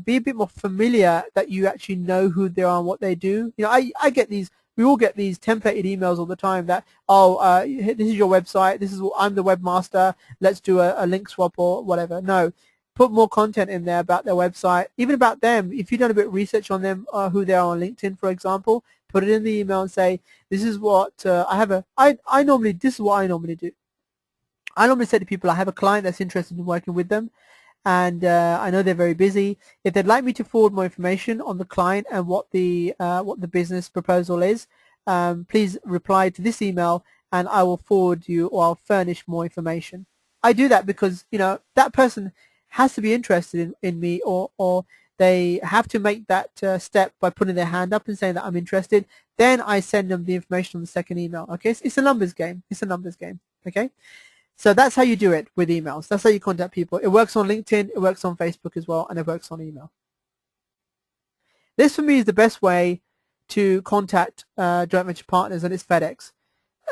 Be a bit more familiar that you actually know who they are and what they do. You know, I get these, we all get these templated emails all the time that, this is your website, this is what, I'm the webmaster, let's do a link swap or whatever. No, put more content in there about their website, even about them. If you've done a bit of research on them, who they are on LinkedIn, for example, put it in the email and say, this is what I normally, this is what I normally do. I normally say to people, I have a client that's interested in working with them, and I know they're very busy. If they'd like me to forward more information on the client and what the business proposal is, please reply to this email and I will forward you, or I'll furnish more information. I do that because, you know, that person has to be interested in me, or they have to make that step by putting their hand up and saying that I'm interested. Then I send them the information on the second email. Okay, it's a numbers game. It's a numbers game. Okay. So that's how you do it with emails. That's how you contact people. It works on LinkedIn, it works on Facebook as well, and it works on email. This for me is the best way to contact joint venture partners, and it's FedEx.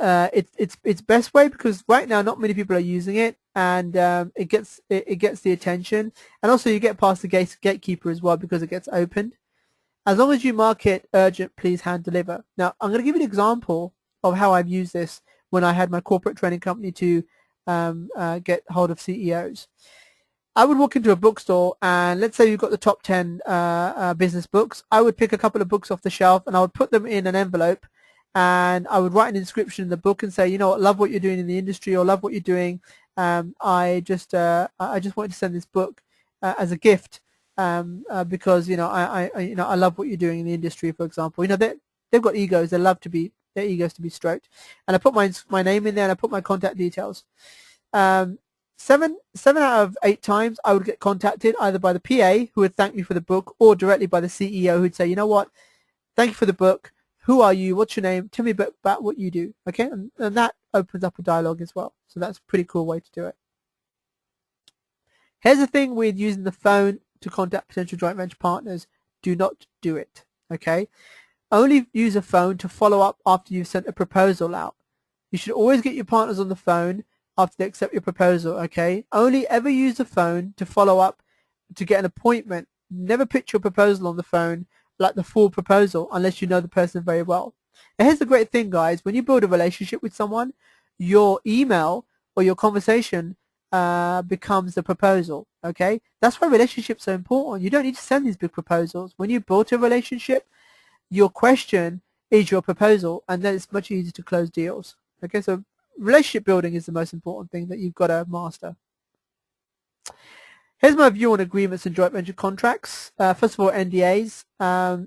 It's best way because right now not many people are using it, and it gets the attention, and also you get past the gatekeeper as well because it gets opened. As long as you mark it urgent, please hand deliver. Now I'm going to give you an example of how I've used this when I had my corporate training company to get hold of CEOs. I would walk into a bookstore, and let's say you've got the top 10 business books. I would pick a couple of books off the shelf and I would put them in an envelope, and I would write an inscription in the book and say, you know what, love what you're doing in the industry, or love what you're doing. I just wanted to send this book as a gift because I love what you're doing in the industry, for example. You know, they've got egos. They love to be their egos to be stroked, and I put my name in there and I put my contact details. 7 out of 8 times I would get contacted either by the PA who would thank me for the book, or directly by the CEO who'd say, you know what, thank you for the book. Who are you? What's your name? Tell me about what you do. Okay, and that opens up a dialogue as well. So that's a pretty cool way to do it. Here's the thing with using the phone to contact potential joint venture partners. Do not do it. Okay. Only use a phone to follow up after you've sent a proposal out. You should always get your partners on the phone after they accept your proposal, okay? Only ever use the phone to follow up, to get an appointment. Never pitch your proposal on the phone like the full proposal unless you know the person very well. And here's the great thing, guys. When you build a relationship with someone, your email or your conversation becomes the proposal, okay? That's why relationships are important. You don't need to send these big proposals. When you build a relationship, your question is your proposal, and then it's much easier to close deals. Okay, so relationship building is the most important thing that you've got to master. Here's my view on agreements and joint venture contracts. First of all, NDAs.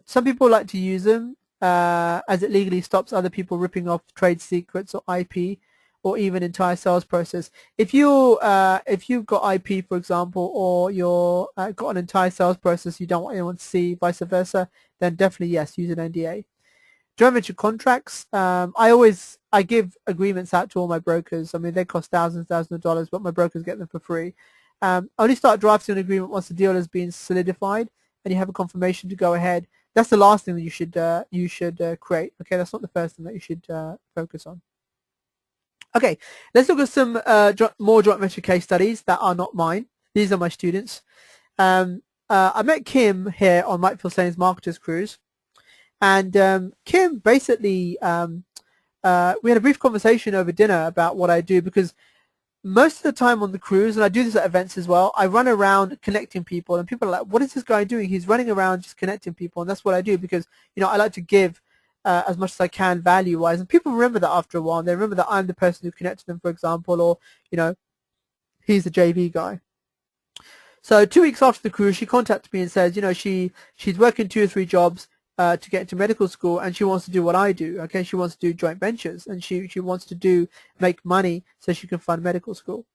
Some people like to use them as it legally stops other people ripping off trade secrets or IP, or even entire sales process. If you've got IP, for example, or you're got an entire sales process you don't want anyone to see, vice versa, then definitely yes, use an NDA. Joint venture contracts. I give agreements out to all my brokers. I mean, they cost thousands of dollars, but my brokers get them for free. Only start drafting an agreement once the deal has been solidified and you have a confirmation to go ahead. That's the last thing that you should create. Okay, that's not the first thing that you should focus on. Okay, let's look at some more joint venture case studies that are not mine. These are my students. I met Kim here on Mike Filsane's Marketers Cruise, and Kim basically, we had a brief conversation over dinner about what I do, because most of the time on the cruise, and I do this at events as well, I run around connecting people, and people are like, what is this guy doing? He's running around just connecting people, and that's what I do, because, you know, I like to give as much as I can value-wise, and people remember that after a while. They remember that I'm the person who connected them, for example, or, you know, he's the JV guy. So 2 weeks after the cruise, she contacted me and says, you know, she's working 2 or 3 jobs, to get into medical school, and she wants to do what I do. Okay, she wants to do joint ventures, and she wants to make money so she can fund medical school.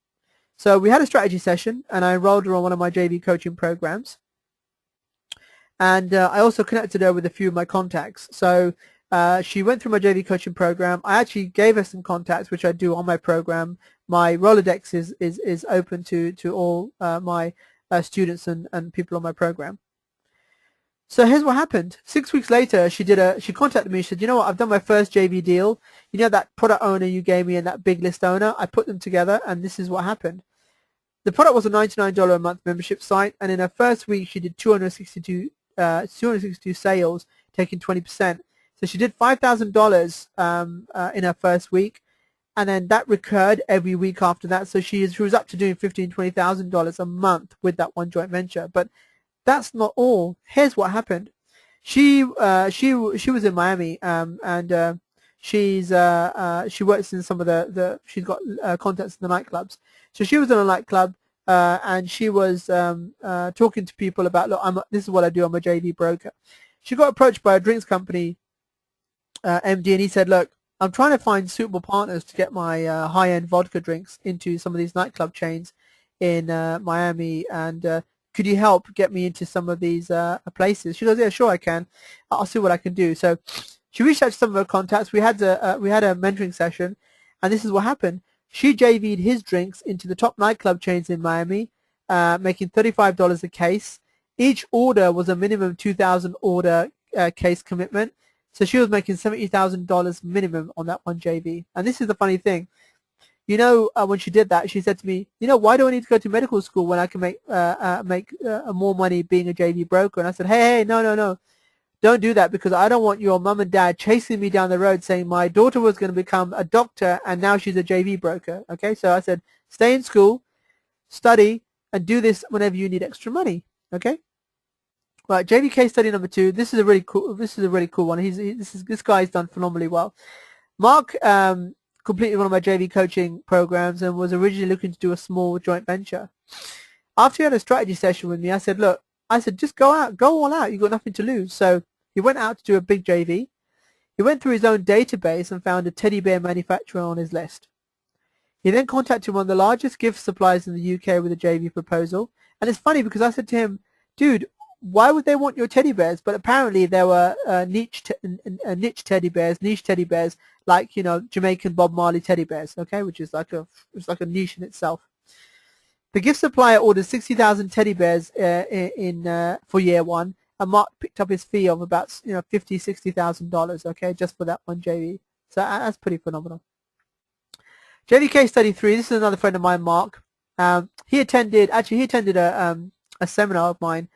So we had a strategy session, and I enrolled her on one of my JV coaching programs. And I also connected her with a few of my contacts. So she went through my JV coaching program. I actually gave her some contacts, which I do on my program. My Rolodex is open to all my students and people on my program. So here's what happened. 6 weeks later, she contacted me. She said, you know what, I've done my first JV deal. You know that product owner you gave me and that big list owner? I put them together, and this is what happened. The product was a $99 a month membership site, and in her first week, she did 262 sales, taking 20%. So she did $5,000 in her first week, and then that recurred every week after that. So she was up to doing $15,000, $20,000 a month with that one joint venture. But that's not all. Here's what happened. She was in Miami, and she works in some of she's got contacts in the nightclubs. So she was in a nightclub, and she was talking to people about, look, this is what I do. I'm a JV broker. She got approached by a drinks company MD, and he said, look, I'm trying to find suitable partners to get my high-end vodka drinks into some of these nightclub chains in Miami, and could you help get me into some of these places? She goes, yeah, sure, I can. I'll see what I can do. So she reached out to some of her contacts. We had a mentoring session, and this is what happened. She JV'd his drinks into the top nightclub chains in Miami, making $35 a case. Each order was a minimum 2,000 order case commitment. So she was making $70,000 minimum on that one JV. And this is the funny thing. You know, when she did that, she said to me, you know, why do I need to go to medical school when I can make more money being a JV broker? And I said, hey, no. Don't do that, because I don't want your mum and dad chasing me down the road saying my daughter was going to become a doctor and now she's a JV broker. Okay, so I said, stay in school, study, and do this whenever you need extra money. Okay. Right, JV case study number 2. This is a really cool one. This guy's done phenomenally well. Mark completed one of my JV coaching programs and was originally looking to do a small joint venture. After he had a strategy session with me, I said, look, just go all out. You've got nothing to lose. So he went out to do a big JV. He went through his own database and found a teddy bear manufacturer on his list. He then contacted one of the largest gift suppliers in the UK with a JV proposal. And it's funny because I said to him, dude, why would they want your teddy bears? But apparently there were niche teddy bears, like, you know, Jamaican Bob Marley teddy bears, okay, which is like a niche in itself. The gift supplier ordered 60,000 teddy bears for year one, and Mark picked up his fee of about $50,000-$60,000, okay, just for that one JV. So that's pretty phenomenal. JV case study 3. This is another friend of mine, Mark. He attended a seminar of mine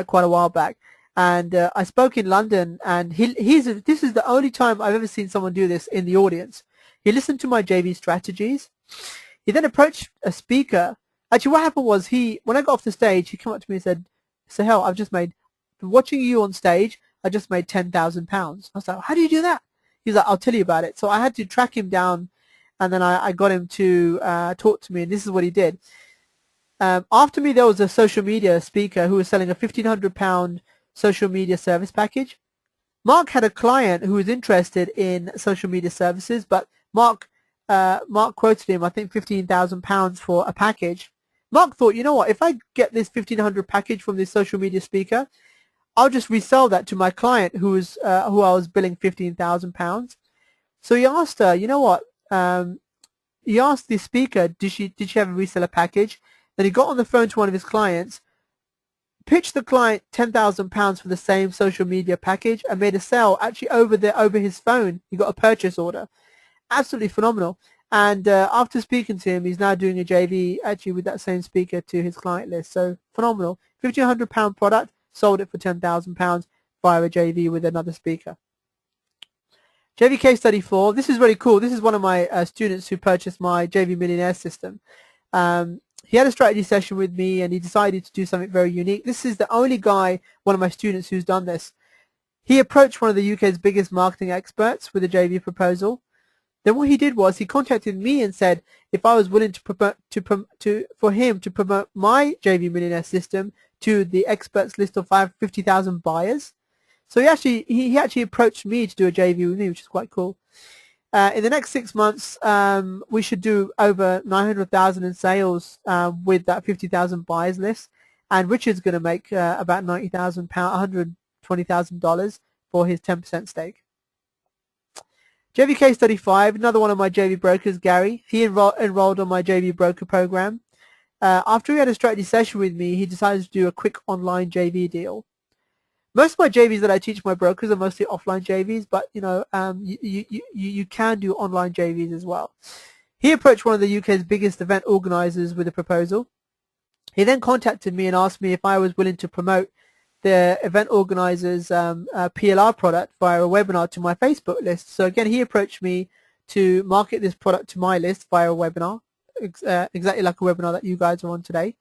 quite a while back, and I spoke in London, and this is the only time I've ever seen someone do this in the audience. He listened to my JV strategies. He then approached a speaker. Actually, what happened was when I got off the stage, he came up to me and said, Sahel, watching you on stage, I just made £10,000. I was like, how do you do that? He's like, I'll tell you about it. So I had to track him down, and then I got him to talk to me, and this is what he did. After me, there was a social media speaker who was selling a £1,500 social media service package. Mark had a client who was interested in social media services, but Mark quoted him, I think, £15,000 for a package. Mark thought, you know what, if I get this £1,500 package from this social media speaker, I'll just resell that to my client who I was billing £15,000. So he asked her, you know what, he asked the speaker, did she have a reseller package? Then he got on the phone to one of his clients, pitched the client £10,000 for the same social media package, and made a sale actually over his phone. He got a purchase order. Absolutely phenomenal. And after speaking to him, he's now doing a JV actually with that same speaker to his client list. So phenomenal. £1,500 product, sold it for £10,000 via a JV with another speaker. JV case study 4. This is really cool. This is one of my students who purchased my JV Millionaire system. He had a strategy session with me, and he decided to do something very unique. This is the only guy, one of my students, who's done this. He approached one of the UK's biggest marketing experts with a JV proposal. Then what he did was he contacted me and said if I was willing for him to promote my JV Millionaire system to the experts list of 50,000 buyers. So he actually approached me to do a JV with me, which is quite cool. In the next 6 months, we should do over 900,000 in sales with that 50,000 buyers list, and Richard's going to make about £90,000, $120,000 for his 10% stake. JV case study 5, another one of my JV brokers, Gary. He enrolled on my JV broker program. After he had a strategy session with me, he decided to do a quick online JV deal. Most of my JVs that I teach my brokers are mostly offline JVs, but you can do online JVs as well. He approached one of the UK's biggest event organisers with a proposal. He then contacted me and asked me if I was willing to promote the event organizer's PLR product via a webinar to my Facebook list. So again, he approached me to market this product to my list via a webinar, exactly like a webinar that you guys are on today.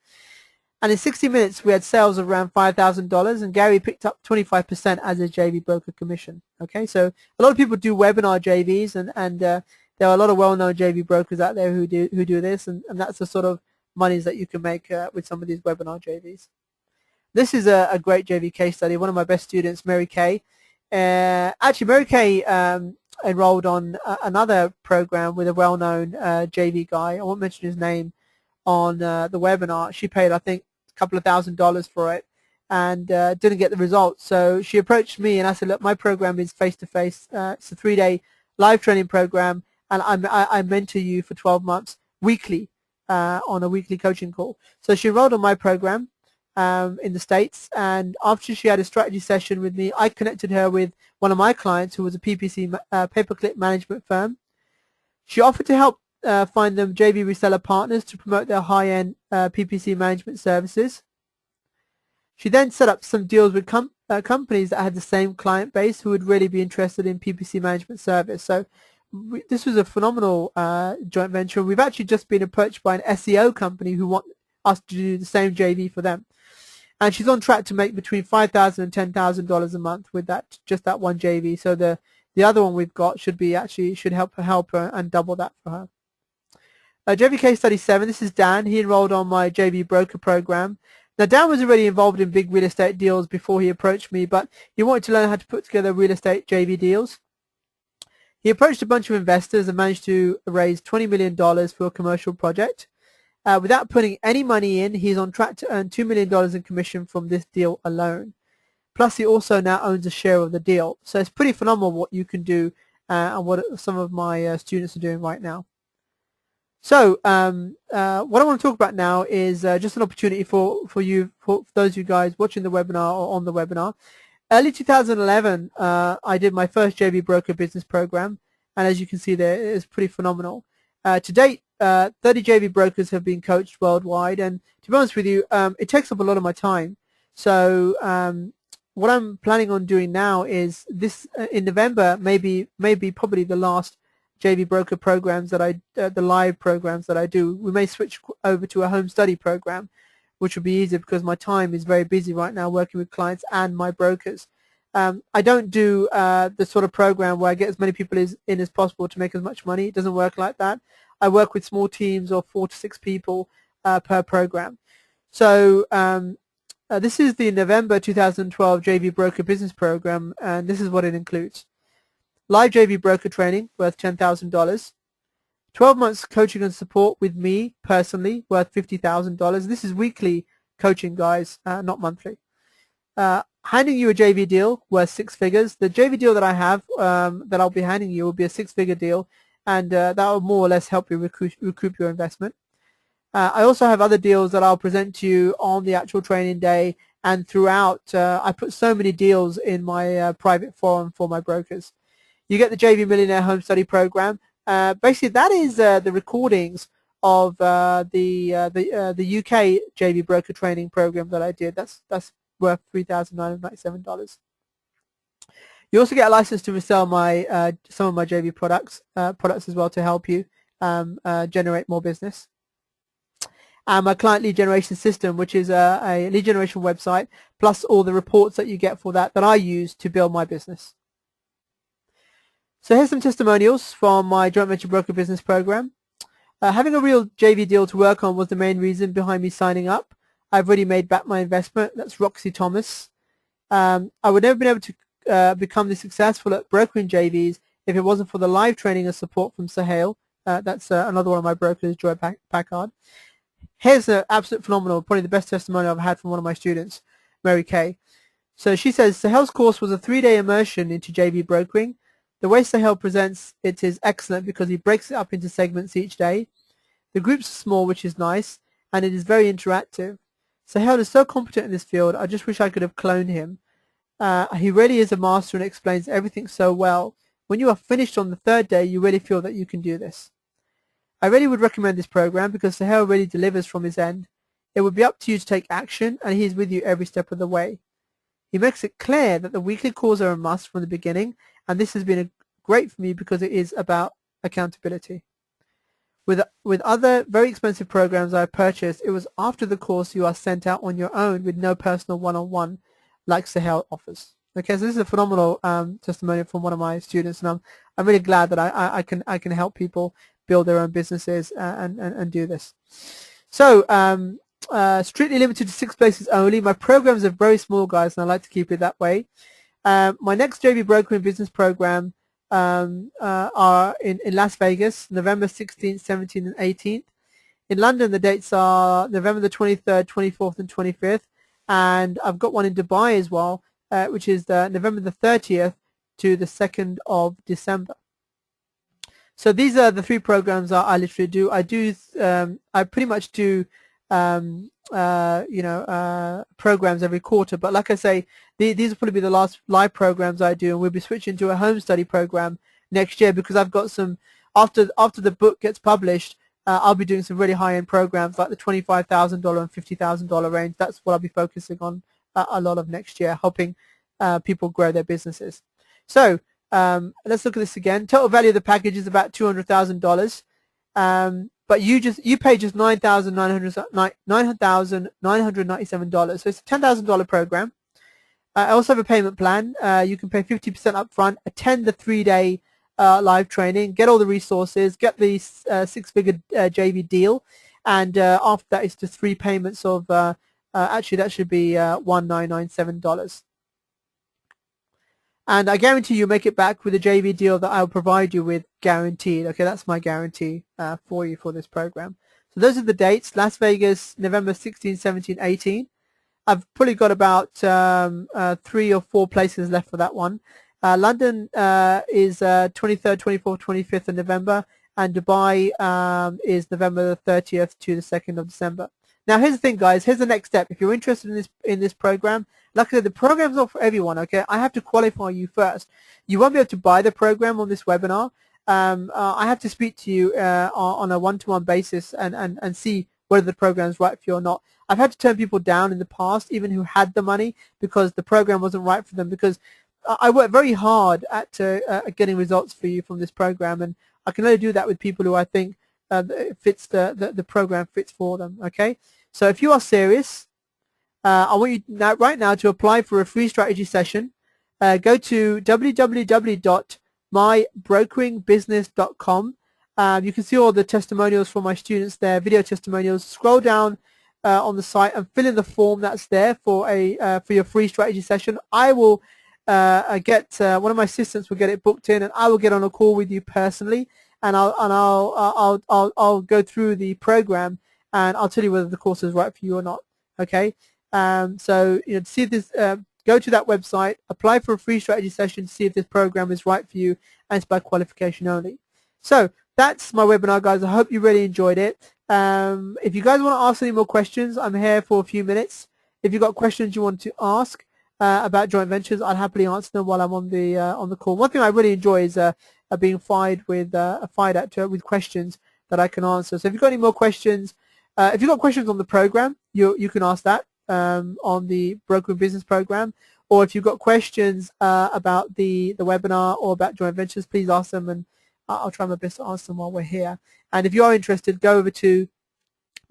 And in 60 minutes, we had sales of around $5,000, and Gary picked up 25% as a JV broker commission. Okay, so a lot of people do webinar JVs, and there are a lot of well-known JV brokers out there who do this, and that's the sort of monies that you can make with some of these webinar JVs. This is a great JV case study. One of my best students, Mary Kay. Actually, Mary Kay enrolled on another program with a well-known JV guy. I won't mention his name on the webinar. She paid, I think, a couple of $1,000s for it and didn't get the results. So she approached me and I said, look, my program is face-to-face. It's a 3-day live training program, and I mentor you for 12 months weekly on a weekly coaching call. So she enrolled on my program in the States, and after she had a strategy session with me, I connected her with one of my clients who was a PPC pay-per-click management firm. She offered to help find them JV reseller partners to promote their high-end PPC management services. She then set up some deals with companies that had the same client base who would really be interested in PPC management service. So this was a phenomenal joint venture. We've actually just been approached by an SEO company who want us to do the same JV for them. And she's on track to make between $5,000 and $10,000 a month with just that one JV. So the other one we've got should help her and double that for her. JV case study 7. This is Dan. He enrolled on my JV broker program. Now, Dan was already involved in big real estate deals before he approached me, but he wanted to learn how to put together real estate JV deals. He approached a bunch of investors and managed to raise $20 million for a commercial project. Without putting any money in, he's on track to earn $2 million in commission from this deal alone. Plus, he also now owns a share of the deal. So it's pretty phenomenal what you can do and what some of my students are doing right now. So what I want to talk about now is just an opportunity for those of you guys watching the webinar or on the webinar. Early 2011, I did my first JV broker business program, and as you can see there, it's pretty phenomenal. To date, 30 JV brokers have been coached worldwide, and to be honest with you, it takes up a lot of my time. So what I'm planning on doing now is this in November, maybe probably the last JV broker programs that the live programs that I do. We may switch over to a home study program, which will be easier because my time is very busy right now working with clients and my brokers. I don't do the sort of program where I get as many people in as possible to make as much money. It doesn't work like that. I work with small teams of 4 to 6 people per program. So this is the November 2012 JV Broker Business Program, and this is what it includes. Live JV broker training worth $10,000. 12 months coaching and support with me personally worth $50,000. This is weekly coaching, guys, not monthly. Handing you a JV deal worth 6 figures. The JV deal that I have that I'll be handing you will be a 6-figure deal, and that will more or less help you recoup your investment. I also have other deals that I'll present to you on the actual training day and throughout. I put so many deals in my private forum for my brokers. You get the JV Millionaire Home Study Program. Basically, that is the recordings of the UK JV broker training program that I did. That's worth $3,997. You also get a license to resell my some of my JV products as well to help you generate more business. And my client lead generation system, which is a lead generation website, plus all the reports that you get for that I use to build my business. So here's some testimonials from my joint venture broker business program. Having a real JV deal to work on was the main reason behind me signing up. I've already made back my investment. That's Roxy Thomas. I would never been able to become this successful at brokering JVs if it wasn't for the live training and support from Sahel. That's another one of my brokers, Joy Packard. Here's an absolute phenomenal, probably the best testimonial I've had from one of my students, Mary Kay. So she says, Sahel's course was a 3-day immersion into JV brokering. The way Sahel presents it is excellent because he breaks it up into segments each day. The groups are small, which is nice, and it is very interactive. Sahel is so competent in this field, I just wish I could have cloned him. He really is a master and explains everything so well. When you are finished on the 3rd day, you really feel that you can do this. I really would recommend this program because Sahel really delivers from his end. It would be up to you to take action, and he is with you every step of the way. He makes it clear that the weekly calls are a must from the beginning, and this has been great for me because it is about accountability. With other very expensive programs I purchased, it was after the course you are sent out on your own with no personal one-on-one like Sahel offers. Okay, so this is a phenomenal testimonial from one of my students, and I'm really glad that I can help people build their own businesses and do this. So strictly limited to 6 places only. My programs are very small, guys, and I like to keep it that way. My next JV brokering business program are in Las Vegas, November 16th, 17th, and 18th. In London, the dates are November the 23rd, 24th, and 25th. And I've got one in Dubai as well, which is November the 30th to the 2nd of December. So these are the 3 programs I literally do. I pretty much do programs every quarter, but like I say, these will probably be the last live programs I do, and we'll be switching to a home study program next year because I've got some, after the book gets published, I'll be doing some really high-end programs like the $25,000 and $50,000 range. That's what I'll be focusing on a lot of next year, helping people grow their businesses. So let's look at this again. Total value of the package is about $200,000. But you pay just $9,997. So it's a $10,000 program. I also have a payment plan. You can pay 50% up front, attend the 3-day live training, get all the resources, get the 6-figure JV deal, and after that it's just 3 payments of actually that should be $1,997. And I guarantee you make it back with a JV deal that I'll provide you with, guaranteed. Okay, that's my guarantee for you for this program. So those are the dates: Las Vegas, November 16, 17, 18. I've probably got about 3 or 4 places left for that one. London is 23rd, 24th, 25th of November, and Dubai is November the 30th to the 2nd of December. Now, here's the thing, guys. Here's the next step. If you're interested in this program, like I said, the program's not for everyone, okay? I have to qualify you first. You won't be able to buy the program on this webinar. I have to speak to you on a one-to-one basis and see whether the program is right for you or not. I've had to turn people down in the past, even who had the money, because the program wasn't right for them, because I work very hard at getting results for you from this program, and I can only do that with people who I think fits the program fits for them, okay? So if you are serious, I want you right now to apply for a free strategy session. Go to www.mybrokeringbusiness.com. You can see all the testimonials from my students there, video testimonials. Scroll down on the site and fill in the form that's there for your free strategy session. I will get one of my assistants will get it booked in, and I will get on a call with you personally, and I'll go through the program, and I'll tell you whether the course is right for you or not. Okay. So to see if this, go to that website, apply for a free strategy session to see if this program is right for you, and it's by qualification only. So that's my webinar, guys. I hope you really enjoyed it. If you guys want to ask any more questions, I'm here for a few minutes. If you've got questions you want to ask about joint ventures, I'll happily answer them while I'm on the call. One thing I really enjoy is being fired with questions that I can answer. So if you've got any more questions, if you've got questions on the program, you can ask that on the Brokering Business Program, or if you've got questions about the webinar or about joint ventures, please ask them, and I'll try my best to answer them while we're here. And if you are interested, go over to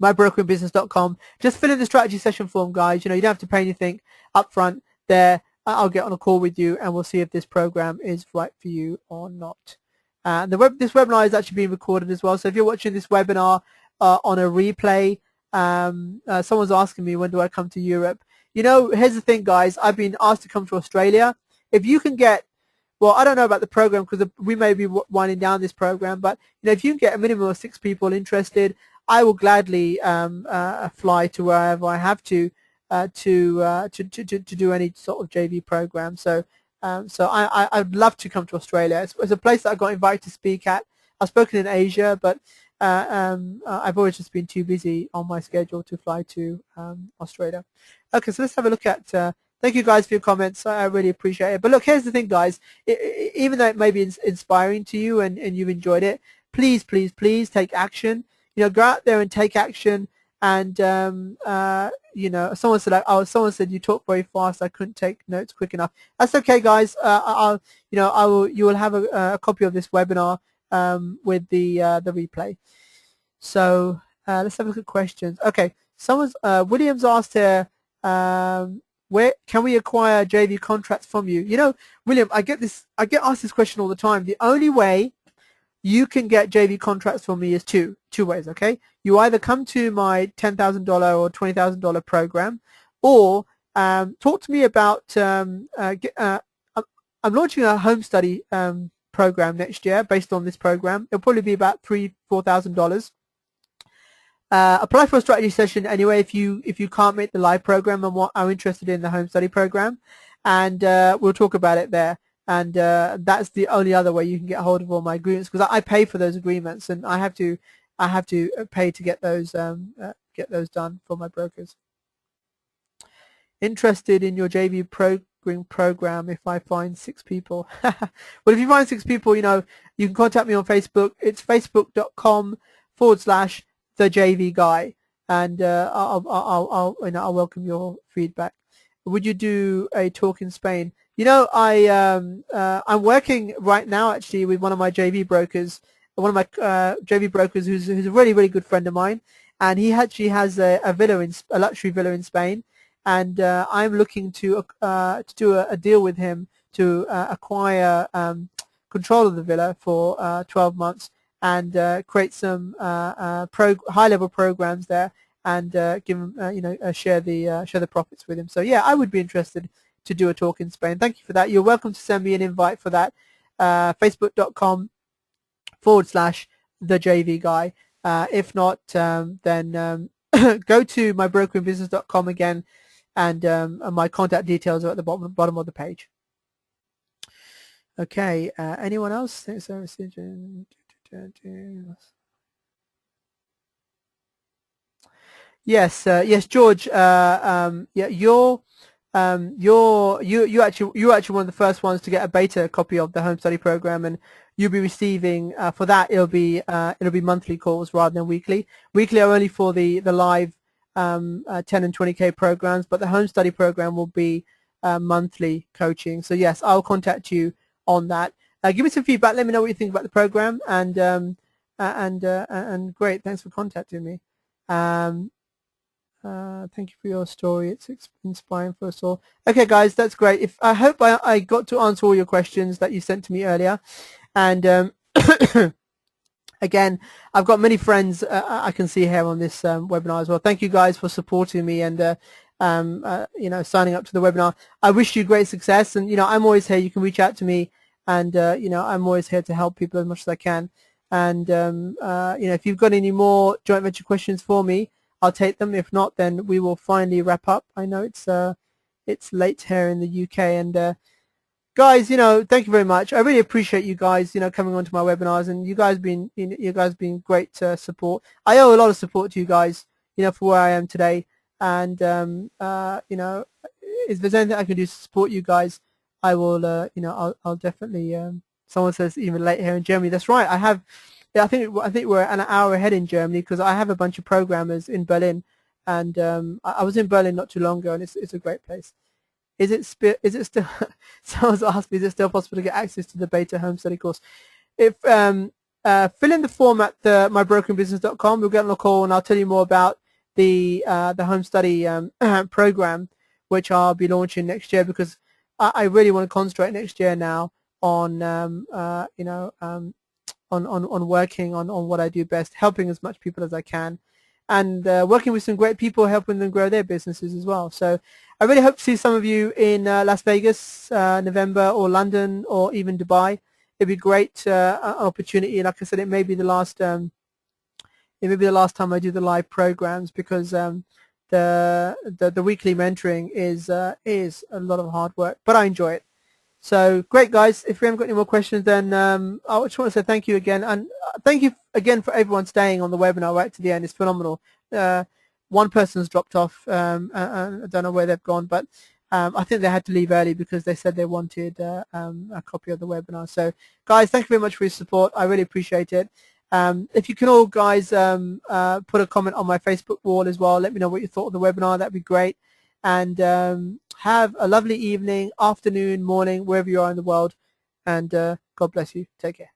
mybrokeringbusiness.com. Just fill in the strategy session form, guys. You don't have to pay anything up front there. I'll get on a call with you, and we'll see if this program is right for you or not. This webinar is actually being recorded as well, so if you're watching this webinar on a replay, someone's asking me, when do I come to Europe? Here's the thing, guys. I've been asked to come to Australia. if you can get, well, I don't know about the program because we may be winding down this program, but if you can get a minimum of 6 people interested, I will gladly fly to wherever I have to do any sort of JV program. So I'd love to come to Australia. It's a place that I got invited to speak at. I've spoken in Asia, but I've always just been too busy on my schedule to fly to Australia. Okay, so let's have a look at. Thank you guys for your comments. I really appreciate it. But look, here's the thing, guys. Even though it may be inspiring to you and you've enjoyed it, please, please, please take action. Go out there and take action. And someone said you talk very fast. I couldn't take notes quick enough. That's okay, guys. You will have a copy of this webinar with the replay. So let's have a look at questions. Okay, Williams asked here, where can we acquire JV contracts from you? William, I get asked this question all the time. The only way you can get JV contracts from me is two ways. Okay, you either come to my $10,000 or $20,000 program, or talk to me about. I'm launching a home study program next year based on this program. It'll probably be about $3,000-4,000. Apply for a strategy session anyway if you can't make the live program and are interested in the home study program, and we'll talk about it there. And that's the only other way you can get hold of all my agreements, because I pay for those agreements and I have to pay to get those done for my brokers. Interested in your JV program if I find 6 people. Well, if you find 6 people, you can contact me on Facebook. It's facebook.com/thejvguy, and I'll welcome your feedback. Would you do a talk in Spain? I'm working right now actually with one of my JV brokers, JV brokers who's a really, really good friend of mine, and he actually has a luxury villa in Spain, and I'm looking to do a deal with him to acquire control of the villa for 12 months and create some high-level programs there, and give him share the profits with him. So yeah, I would be interested to do a talk in Spain. Thank you for that. You're welcome to send me an invite for that. Facebook.com/thejvguy. If not, then go to mybrokeringbusiness.com again, and my contact details are at the bottom of the page. Okay. Anyone else? Thanks for messaging. Yes, yes, George. Yeah, you're actually one of the first ones to get a beta copy of the home study program, and you'll be receiving for that. It'll be monthly calls rather than weekly. Weekly are only for the live 10 and 20K programs, but the home study program will be monthly coaching. So yes, I'll contact you on that. Give me some feedback. Let me know what you think about the program, and great. Thanks for contacting me. Thank you for your story. It's inspiring for us all. Okay, guys, that's great. I hope I got to answer all your questions that you sent to me earlier. And again, I've got many friends I can see here on this webinar as well. Thank you guys for supporting me and signing up to the webinar. I wish you great success, and I'm always here. You can reach out to me, and I'm always here to help people as much as I can. And if you've got any more joint venture questions for me, I'll take them. If not, then we will finally wrap up. I know it's late here in the UK, and guys, thank you very much. I really appreciate you guys, coming onto my webinars, and you guys been great support. I owe a lot of support to you guys, for where I am today. And if there's anything I can do to support you guys, I will. I'll definitely. Someone says even late here in Germany. That's right. I think we're an hour ahead in Germany, because I have a bunch of programmers in Berlin, and I was in Berlin not too long ago, and it's a great place. Is it still? Someone's asked me, is it still possible to get access to the beta home study course? If fill in the form at mybrokeringbusiness.com, we'll get on a call and I'll tell you more about the home study program, which I'll be launching next year, because I really want to concentrate next year now on on working on what I do best, helping as much people as I can, and working with some great people, helping them grow their businesses as well. So I really hope to see some of you in Las Vegas, November, or London, or even Dubai. It'd be great opportunity. Like I said, it may be the last. It may be the last time I do the live programs, because the weekly mentoring is a lot of hard work, but I enjoy it. So great, guys. If we haven't got any more questions, then I just want to say thank you again, and thank you again for everyone staying on the webinar right to the end. It's phenomenal. One person's dropped off. I don't know where they've gone, but I think they had to leave early because they said they wanted a copy of the webinar. So guys, thank you very much for your support. I really appreciate it. If you can all, guys, put a comment on my Facebook wall as well. Let me know what you thought of the webinar. That'd be great. And have a lovely evening, afternoon, morning, wherever you are in the world. And God bless you. Take care.